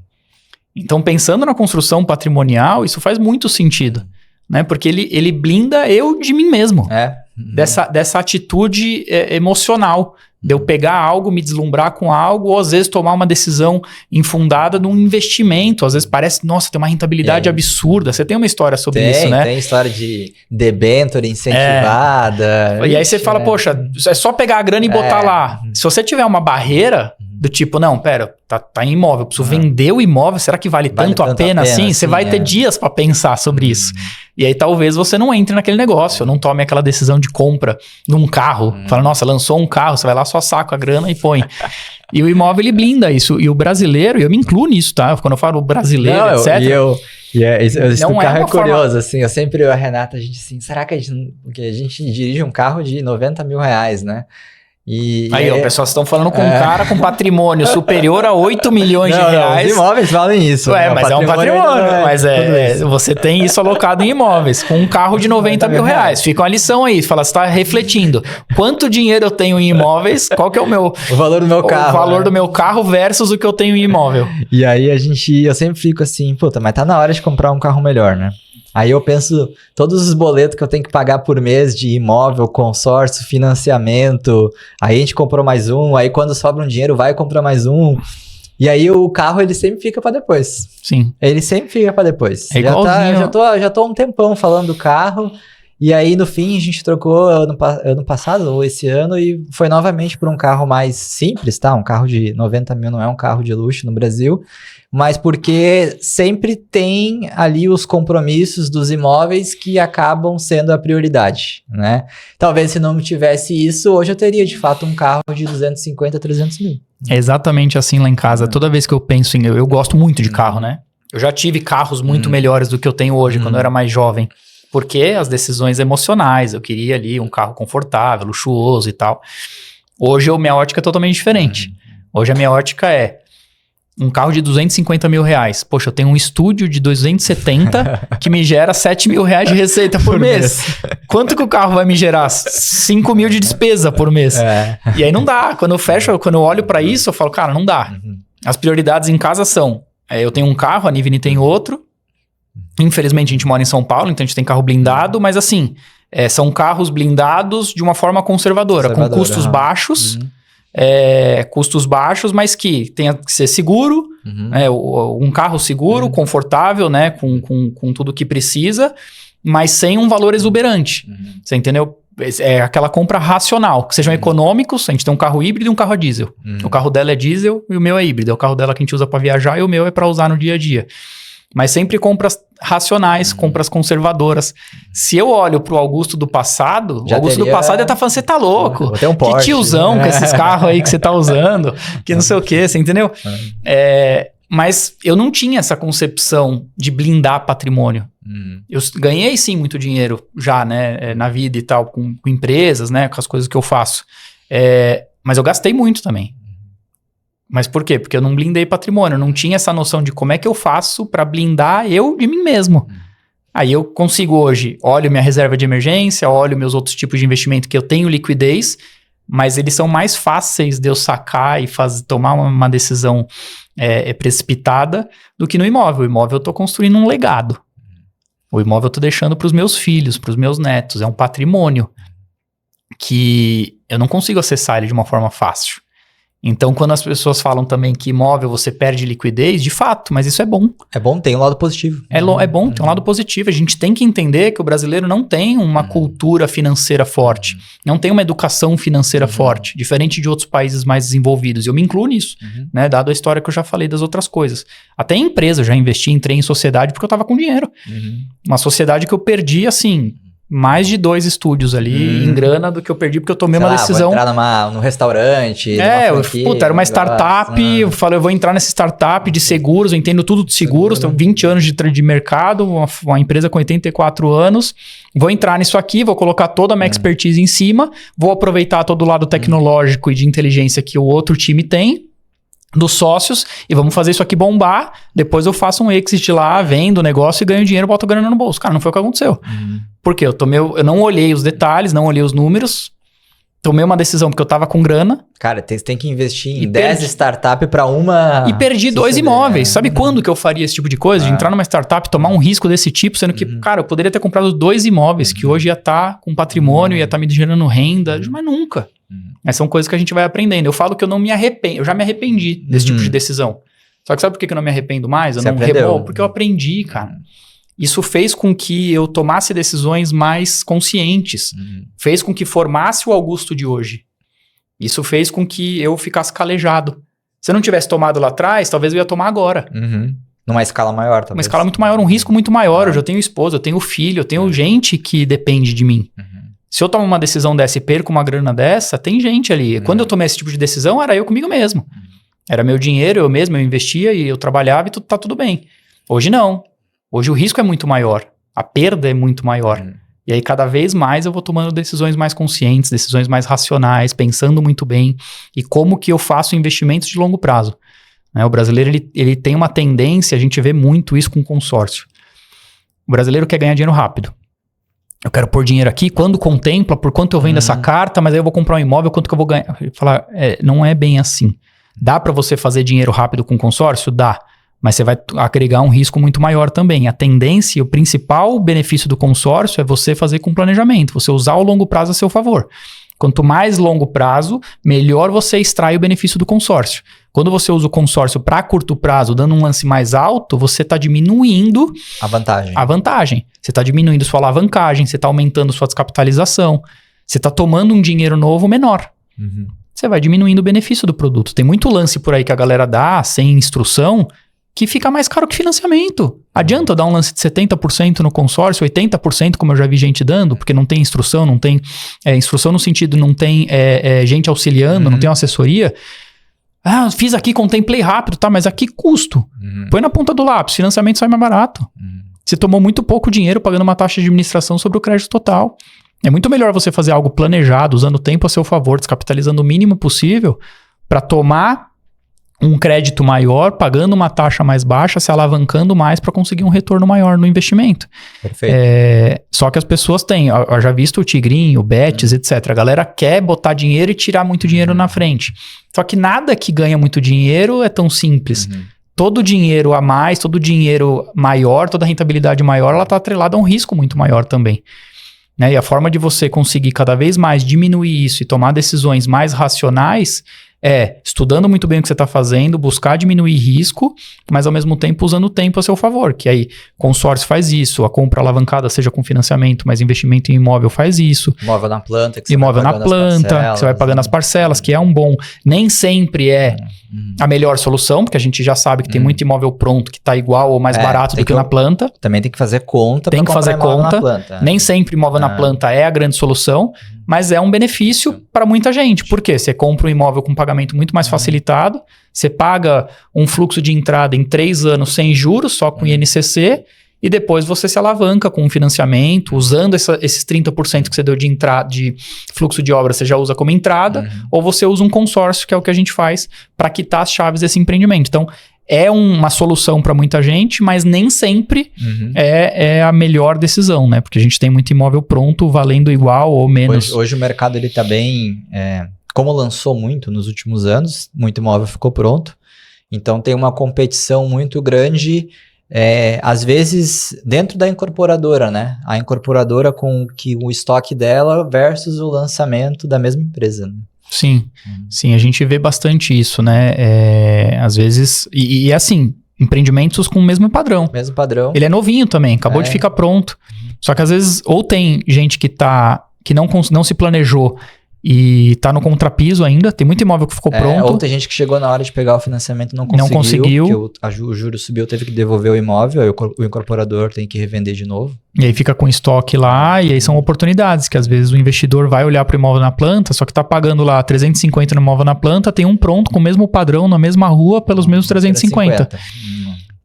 Então, pensando na construção patrimonial, isso faz muito sentido, né? Porque ele blinda eu de mim mesmo. Dessa atitude emocional. De eu pegar algo, me deslumbrar com algo, ou às vezes tomar uma decisão infundada num investimento. Às vezes parece, nossa, tem uma rentabilidade absurda. Você tem uma história sobre isso, né? Tem história de debênture incentivada. E aí você fala, poxa, é só pegar a grana e botar lá. Se você tiver uma barreira do tipo, não, pera, tá em imóvel, eu preciso vender o imóvel, será que vale tanto a pena assim? Você vai ter dias para pensar sobre isso. E aí talvez você não entre naquele negócio, não tome aquela decisão de compra num carro. Fala, nossa, lançou um carro, você vai lá, só saca a grana e põe. E o imóvel, ele blinda isso. E o brasileiro, e eu me incluo nisso, tá? Quando eu falo brasileiro, etc. E isso do carro é curioso, forma... assim, eu e a Renata, a gente assim, será que a gente dirige um carro de 90 mil reais, né? Aí, ó, pessoal, vocês estão falando com um cara com patrimônio superior a 8 milhões de reais. Os imóveis valem isso. Ué, mas é um patrimônio. Mas você tem isso alocado em imóveis, com um carro de 90 mil reais. Fica uma lição aí, você está refletindo. Quanto dinheiro eu tenho em imóveis? Qual que é o valor do meu carro? O valor do meu carro versus o que eu tenho em imóvel. E aí eu sempre fico assim, puta, mas tá na hora de comprar um carro melhor, né? Aí eu penso, todos os boletos que eu tenho que pagar por mês de imóvel, consórcio, financiamento, aí a gente comprou mais um, aí quando sobra um dinheiro vai comprar mais um, e aí o carro ele sempre fica pra depois. Sim. Ele sempre fica pra depois. É igualzinho. Já tô há um tempão falando do carro, e aí no fim a gente trocou ano passado ou esse ano e foi novamente por um carro mais simples, tá? Um carro de 90 mil não é um carro de luxo no Brasil, mas porque sempre tem ali os compromissos dos imóveis que acabam sendo a prioridade, né? Talvez se não tivesse isso, hoje eu teria de fato um carro de 250, 300 mil. É exatamente assim lá em casa. Toda vez que eu penso em... Eu gosto muito de carro, né? Eu já tive carros muito melhores do que eu tenho hoje, quando eu era mais jovem. Porque as decisões emocionais, eu queria ali um carro confortável, luxuoso e tal. Hoje minha ótica é totalmente diferente. Hoje a minha ótica é um carro de 250 mil reais. Poxa, eu tenho um estúdio de 270 que me gera 7 mil reais de receita por mês. Quanto que o carro vai me gerar? 5 mil de despesa por mês. E aí não dá. Quando eu olho pra isso, eu falo, cara, não dá. As prioridades em casa são, eu tenho um carro, a Nivini tem outro. Infelizmente a gente mora em São Paulo, então a gente tem carro blindado, mas assim, são carros blindados de uma forma conservadora. Com custos baixos. Custos baixos, mas que tenha que ser seguro, um carro seguro, confortável, né, com tudo que precisa, mas sem um valor exuberante. Você entendeu? É aquela compra racional, que sejam econômicos. A gente tem um carro híbrido e um carro a diesel. O carro dela é diesel e o meu é híbrido. É o carro dela que a gente usa para viajar e o meu é para usar no dia a dia. Mas sempre compras racionais, compras conservadoras. Se eu olho pro Augusto do passado, o Augusto do passado ia estar falando, você tá louco? Vou ter um Porsche. Que tiozão com esses carros aí que você tá usando, que não sei o que, você entendeu? Mas eu não tinha essa concepção de blindar patrimônio. Eu ganhei sim muito dinheiro já, né, na vida e tal, com empresas, né, com as coisas que eu faço. Mas eu gastei muito também. Mas por quê? Porque eu não blindei patrimônio, eu não tinha essa noção de como é que eu faço para blindar eu de mim mesmo. Aí eu consigo hoje, olho minha reserva de emergência, olho meus outros tipos de investimento que eu tenho liquidez, mas eles são mais fáceis de eu sacar e tomar uma decisão precipitada do que no imóvel. O imóvel eu estou construindo um legado. O imóvel eu estou deixando para os meus filhos, para os meus netos. É um patrimônio que eu não consigo acessar ele de uma forma fácil. Então, quando as pessoas falam também que imóvel você perde liquidez, de fato, mas isso é bom. É bom, tem um lado positivo. É bom, tem um lado positivo. A gente tem que entender que o brasileiro não tem uma cultura financeira forte, não tem uma educação financeira forte, diferente de outros países mais desenvolvidos. Eu me incluo nisso, né? Dado a história que eu já falei das outras coisas. Até em empresa eu já investi, entrei em sociedade porque eu estava com dinheiro. Uma sociedade que eu perdi, assim... mais de 2 estúdios ali em grana do que eu perdi, porque eu tomei uma decisão... Vou entrar no restaurante, era uma startup, eu falei, eu vou entrar nessa startup de seguros, eu entendo tudo de seguros, tenho 20 anos de mercado, uma empresa com 84 anos, vou entrar nisso aqui, vou colocar toda a minha expertise em cima, vou aproveitar todo o lado tecnológico e de inteligência que o outro time tem, dos sócios, e vamos fazer isso aqui bombar, depois eu faço um exit lá, vendo o negócio e ganho dinheiro, boto grana no bolso. Cara, não foi o que aconteceu. Por quê? Eu não olhei os detalhes, não olhei os números, tomei uma decisão porque eu tava com grana. Cara, tem que investir em 10 startups para uma... E perdi 2 imóveis. Sabe quando que eu faria esse tipo de coisa? De entrar numa startup, tomar um risco desse tipo, sendo que, cara, eu poderia ter comprado 2 imóveis, que hoje ia estar com patrimônio, ia estar me gerando renda, mas nunca. Mas são coisas que a gente vai aprendendo. Eu falo que eu não me arrependo, eu já me arrependi desse tipo de decisão. Só que sabe por que eu não me arrependo mais? Eu não rebolo, porque eu aprendi, cara. Isso fez com que eu tomasse decisões mais conscientes. Fez com que formasse o Augusto de hoje. Isso fez com que eu ficasse calejado. Se eu não tivesse tomado lá atrás, talvez eu ia tomar agora. Numa escala maior, talvez. Uma escala muito maior, um risco muito maior. Eu já tenho esposa, eu tenho filho, eu tenho gente que depende de mim. Se eu tomo uma decisão dessa e perco uma grana dessa, tem gente ali. Quando eu tomei esse tipo de decisão, era eu comigo mesmo. Era meu dinheiro, eu mesmo, eu investia e eu trabalhava e tá tudo bem. Hoje não. Hoje o risco é muito maior, a perda é muito maior. E aí cada vez mais eu vou tomando decisões mais conscientes, decisões mais racionais, pensando muito bem e como que eu faço investimentos de longo prazo. Né? O brasileiro ele tem uma tendência, a gente vê muito isso com consórcio. O brasileiro quer ganhar dinheiro rápido. Eu quero pôr dinheiro aqui, quando contempla, por quanto eu vendo essa carta, mas aí eu vou comprar um imóvel, quanto que eu vou ganhar? Falar, não é bem assim. Dá para você fazer dinheiro rápido com consórcio? Dá. Mas você vai agregar um risco muito maior também. A tendência, o principal benefício do consórcio é você fazer com planejamento, você usar o longo prazo a seu favor. Quanto mais longo prazo, melhor você extrai o benefício do consórcio. Quando você usa o consórcio para curto prazo, dando um lance mais alto, você está diminuindo a vantagem. Você está diminuindo sua alavancagem, você está aumentando sua descapitalização, você está tomando um dinheiro novo menor. Você vai diminuindo o benefício do produto. Tem muito lance por aí que a galera dá sem instrução, que fica mais caro que financiamento. Adianta eu dar um lance de 70% no consórcio, 80%, como eu já vi gente dando, porque não tem instrução, não tem instrução no sentido, não tem gente auxiliando, não tem uma assessoria. Fiz aqui, contemplei rápido, tá? Mas a que custo? Põe na ponta do lápis, financiamento sai mais barato. Você tomou muito pouco dinheiro pagando uma taxa de administração sobre o crédito total. É muito melhor você fazer algo planejado, usando o tempo a seu favor, descapitalizando o mínimo possível, para tomar um crédito maior, pagando uma taxa mais baixa, se alavancando mais para conseguir um retorno maior no investimento. Perfeito. Só que as pessoas têm, eu já visto o Tigrinho, o Betis, etc. A galera quer botar dinheiro e tirar muito dinheiro na frente. Só que nada que ganha muito dinheiro é tão simples. Todo dinheiro a mais, todo dinheiro maior, toda rentabilidade maior, ela está atrelada a um risco muito maior também. Né? E a forma de você conseguir cada vez mais diminuir isso e tomar decisões mais racionais estudando muito bem o que você está fazendo, buscar diminuir risco, mas ao mesmo tempo usando o tempo a seu favor, que aí consórcio faz isso, a compra alavancada seja com financiamento, mas investimento em imóvel faz isso. Imóvel na planta, que você vai pagando as parcelas, que é um bom. Nem sempre é a melhor solução, porque a gente já sabe que tem muito imóvel pronto que está igual ou mais barato do que na planta. Também tem que fazer conta. Tem que fazer conta. Nem sempre imóvel na planta é a grande solução, mas é um benefício para muita gente. Por quê? Você compra um imóvel com pagamento muito mais facilitado, você paga um fluxo de entrada em 3 anos sem juros, só com INCC, e depois você se alavanca com um financiamento, usando esses 30% que você deu de entrada, de fluxo de obra, você já usa como entrada, ou você usa um consórcio, que é o que a gente faz para quitar as chaves desse empreendimento. Então, é uma solução para muita gente, mas nem sempre é a melhor decisão, né? Porque a gente tem muito imóvel pronto, valendo igual ou menos. Hoje o mercado ele tá bem... como lançou muito nos últimos anos, muito imóvel ficou pronto. Então tem uma competição muito grande, às vezes dentro da incorporadora, né? A incorporadora com o estoque dela versus o lançamento da mesma empresa, né? Sim, sim, a gente vê bastante isso, né? Às vezes, e assim, empreendimentos com o mesmo padrão. Mesmo padrão. Ele é novinho também, acabou de ficar pronto. Só que às vezes, ou tem gente que não se planejou e tá no contrapiso ainda, tem muito imóvel que ficou pronto. Ou tem gente que chegou na hora de pegar o financiamento e não conseguiu. Porque o juro subiu, teve que devolver o imóvel, aí o incorporador tem que revender de novo. E aí fica com estoque lá, e aí são oportunidades, que às vezes o investidor vai olhar para o imóvel na planta, só que tá pagando lá 350 no imóvel na planta, tem um pronto com o mesmo padrão, na mesma rua, pelos mesmos 350.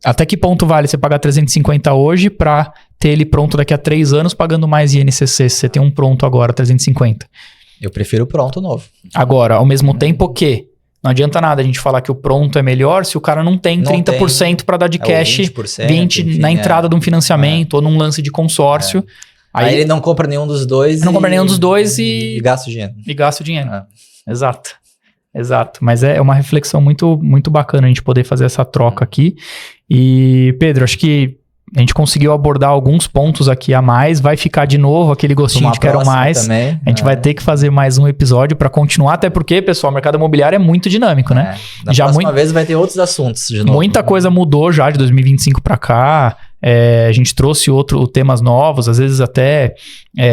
Até que ponto vale você pagar 350 hoje para ter ele pronto daqui a 3 anos, pagando mais INCC, se você tem um pronto agora, 350? Eu prefiro o pronto novo. Agora, ao mesmo tempo que não adianta nada a gente falar que o pronto é melhor se o cara não tem 30% para dar de cash, 20% na entrada de um financiamento ou num lance de consórcio. Aí ele não compra nenhum dos dois. Não compra nenhum dos dois e gasta o dinheiro. E gasta o dinheiro. Exato. Mas é uma reflexão muito, muito bacana a gente poder fazer essa troca aqui. E, Pedro, acho que a gente conseguiu abordar alguns pontos aqui a mais. Vai ficar de novo aquele gostinho de quero mais. Também. A gente vai ter que fazer mais um episódio para continuar, até porque, pessoal, o mercado imobiliário é muito dinâmico, né? Da próxima vez vai ter outros assuntos de novo. Muita coisa mudou já de 2025 para cá. A gente trouxe temas novos, às vezes até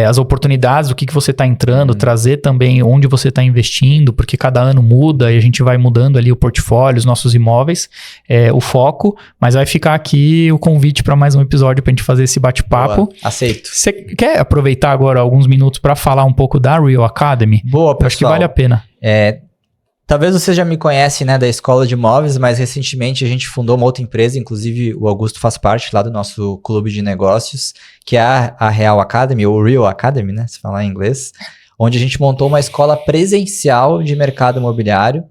as oportunidades, o que você está entrando, trazer também onde você está investindo, porque cada ano muda e a gente vai mudando ali o portfólio, os nossos imóveis, o foco, mas vai ficar aqui o convite para mais um episódio para a gente fazer esse bate-papo. Boa, aceito. Você quer aproveitar agora alguns minutos para falar um pouco da Real Academy? Boa, pessoal. Eu acho que vale a pena. Talvez você já me conhece, né, da Escola de Imóveis, mas recentemente a gente fundou uma outra empresa, inclusive o Augusto faz parte lá do nosso clube de negócios, que é a Real Academy, ou Real Academy, né, se falar em inglês, onde a gente montou uma escola presencial de mercado imobiliário,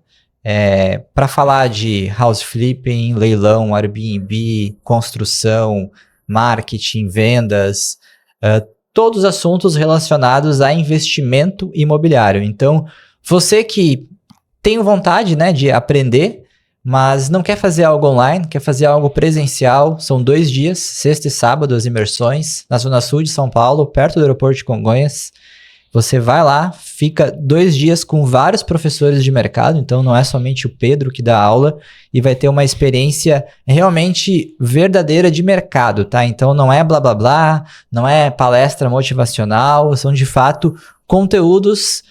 para falar de house flipping, leilão, Airbnb, construção, marketing, vendas, todos os assuntos relacionados a investimento imobiliário. Então, você que tem vontade, né, de aprender, mas não quer fazer algo online, quer fazer algo presencial, são 2 dias, sexta e sábado, as imersões, na Zona Sul de São Paulo, perto do aeroporto de Congonhas. Você vai lá, fica 2 dias com vários professores de mercado, então não é somente o Pedro que dá aula, e vai ter uma experiência realmente verdadeira de mercado, tá? Então não é blá blá blá, não é palestra motivacional, são de fato conteúdos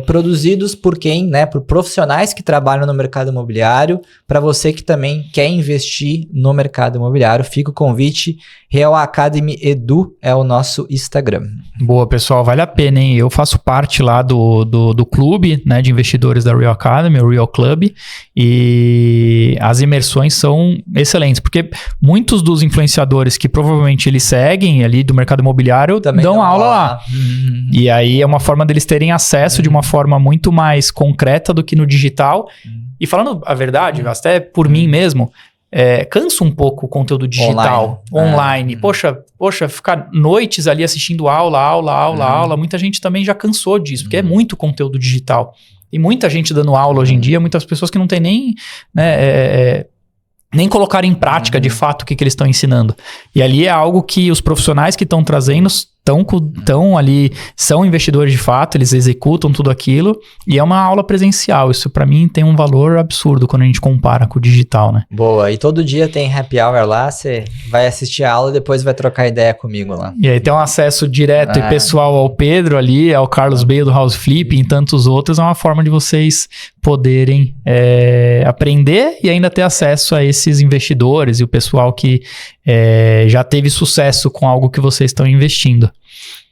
produzidos por quem, né, por profissionais que trabalham no mercado imobiliário, para você que também quer investir no mercado imobiliário. Fica o convite, Real Academy Edu é o nosso Instagram. Boa, pessoal, vale a pena, hein? Eu faço parte lá do clube, né, de investidores da Real Academy, o Real Club, e as imersões são excelentes, porque muitos dos influenciadores que provavelmente eles seguem ali do mercado imobiliário também dão aula lá. E aí é uma forma deles terem acesso de uma forma muito mais concreta do que no digital. E falando a verdade, até por mim mesmo, cansa um pouco o conteúdo digital, online. Poxa, ficar noites ali assistindo aula, muita gente também já cansou disso, porque é muito conteúdo digital. E muita gente dando aula hoje em dia, muitas pessoas que não tem nem, né, nem colocar em prática de fato o que eles estão ensinando. E ali é algo que os profissionais que estão trazendo estão ali, são investidores de fato, eles executam tudo aquilo, e é uma aula presencial. Isso para mim tem um valor absurdo quando a gente compara com o digital, né? Boa, e todo dia tem happy hour lá, você vai assistir a aula e depois vai trocar ideia comigo lá. E aí tem um acesso direto e pessoal ao Pedro ali, ao Carlos Bale do House Flip e tantos outros. É uma forma de vocês poderem aprender e ainda ter acesso a esses investidores e o pessoal que já teve sucesso com algo que vocês estão investindo.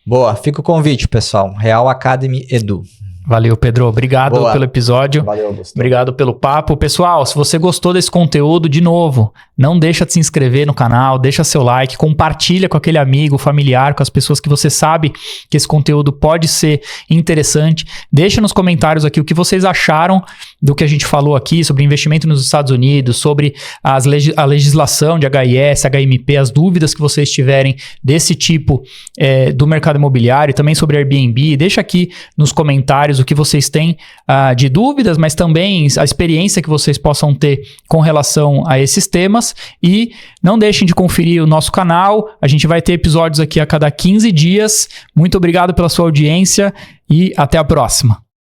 Boa, fica o convite, pessoal. Real Academy Edu. Valeu, Pedro. Obrigado pelo episódio. Valeu, Augusto. Obrigado pelo papo. Pessoal, se você gostou desse conteúdo, de novo, não deixa de se inscrever no canal, deixa seu like, compartilha com aquele amigo, familiar, com as pessoas que você sabe que esse conteúdo pode ser interessante. Deixa nos comentários aqui o que vocês acharam do que a gente falou aqui sobre investimento nos Estados Unidos, sobre a legislação de HIS, HMP, as dúvidas que vocês tiverem desse tipo do mercado imobiliário e também sobre Airbnb. Deixa aqui nos comentários o que vocês têm de dúvidas, mas também a experiência que vocês possam ter com relação a esses temas. E não deixem de conferir o nosso canal. A gente vai ter episódios aqui a cada 15 dias. Muito obrigado pela sua audiência e até a próxima.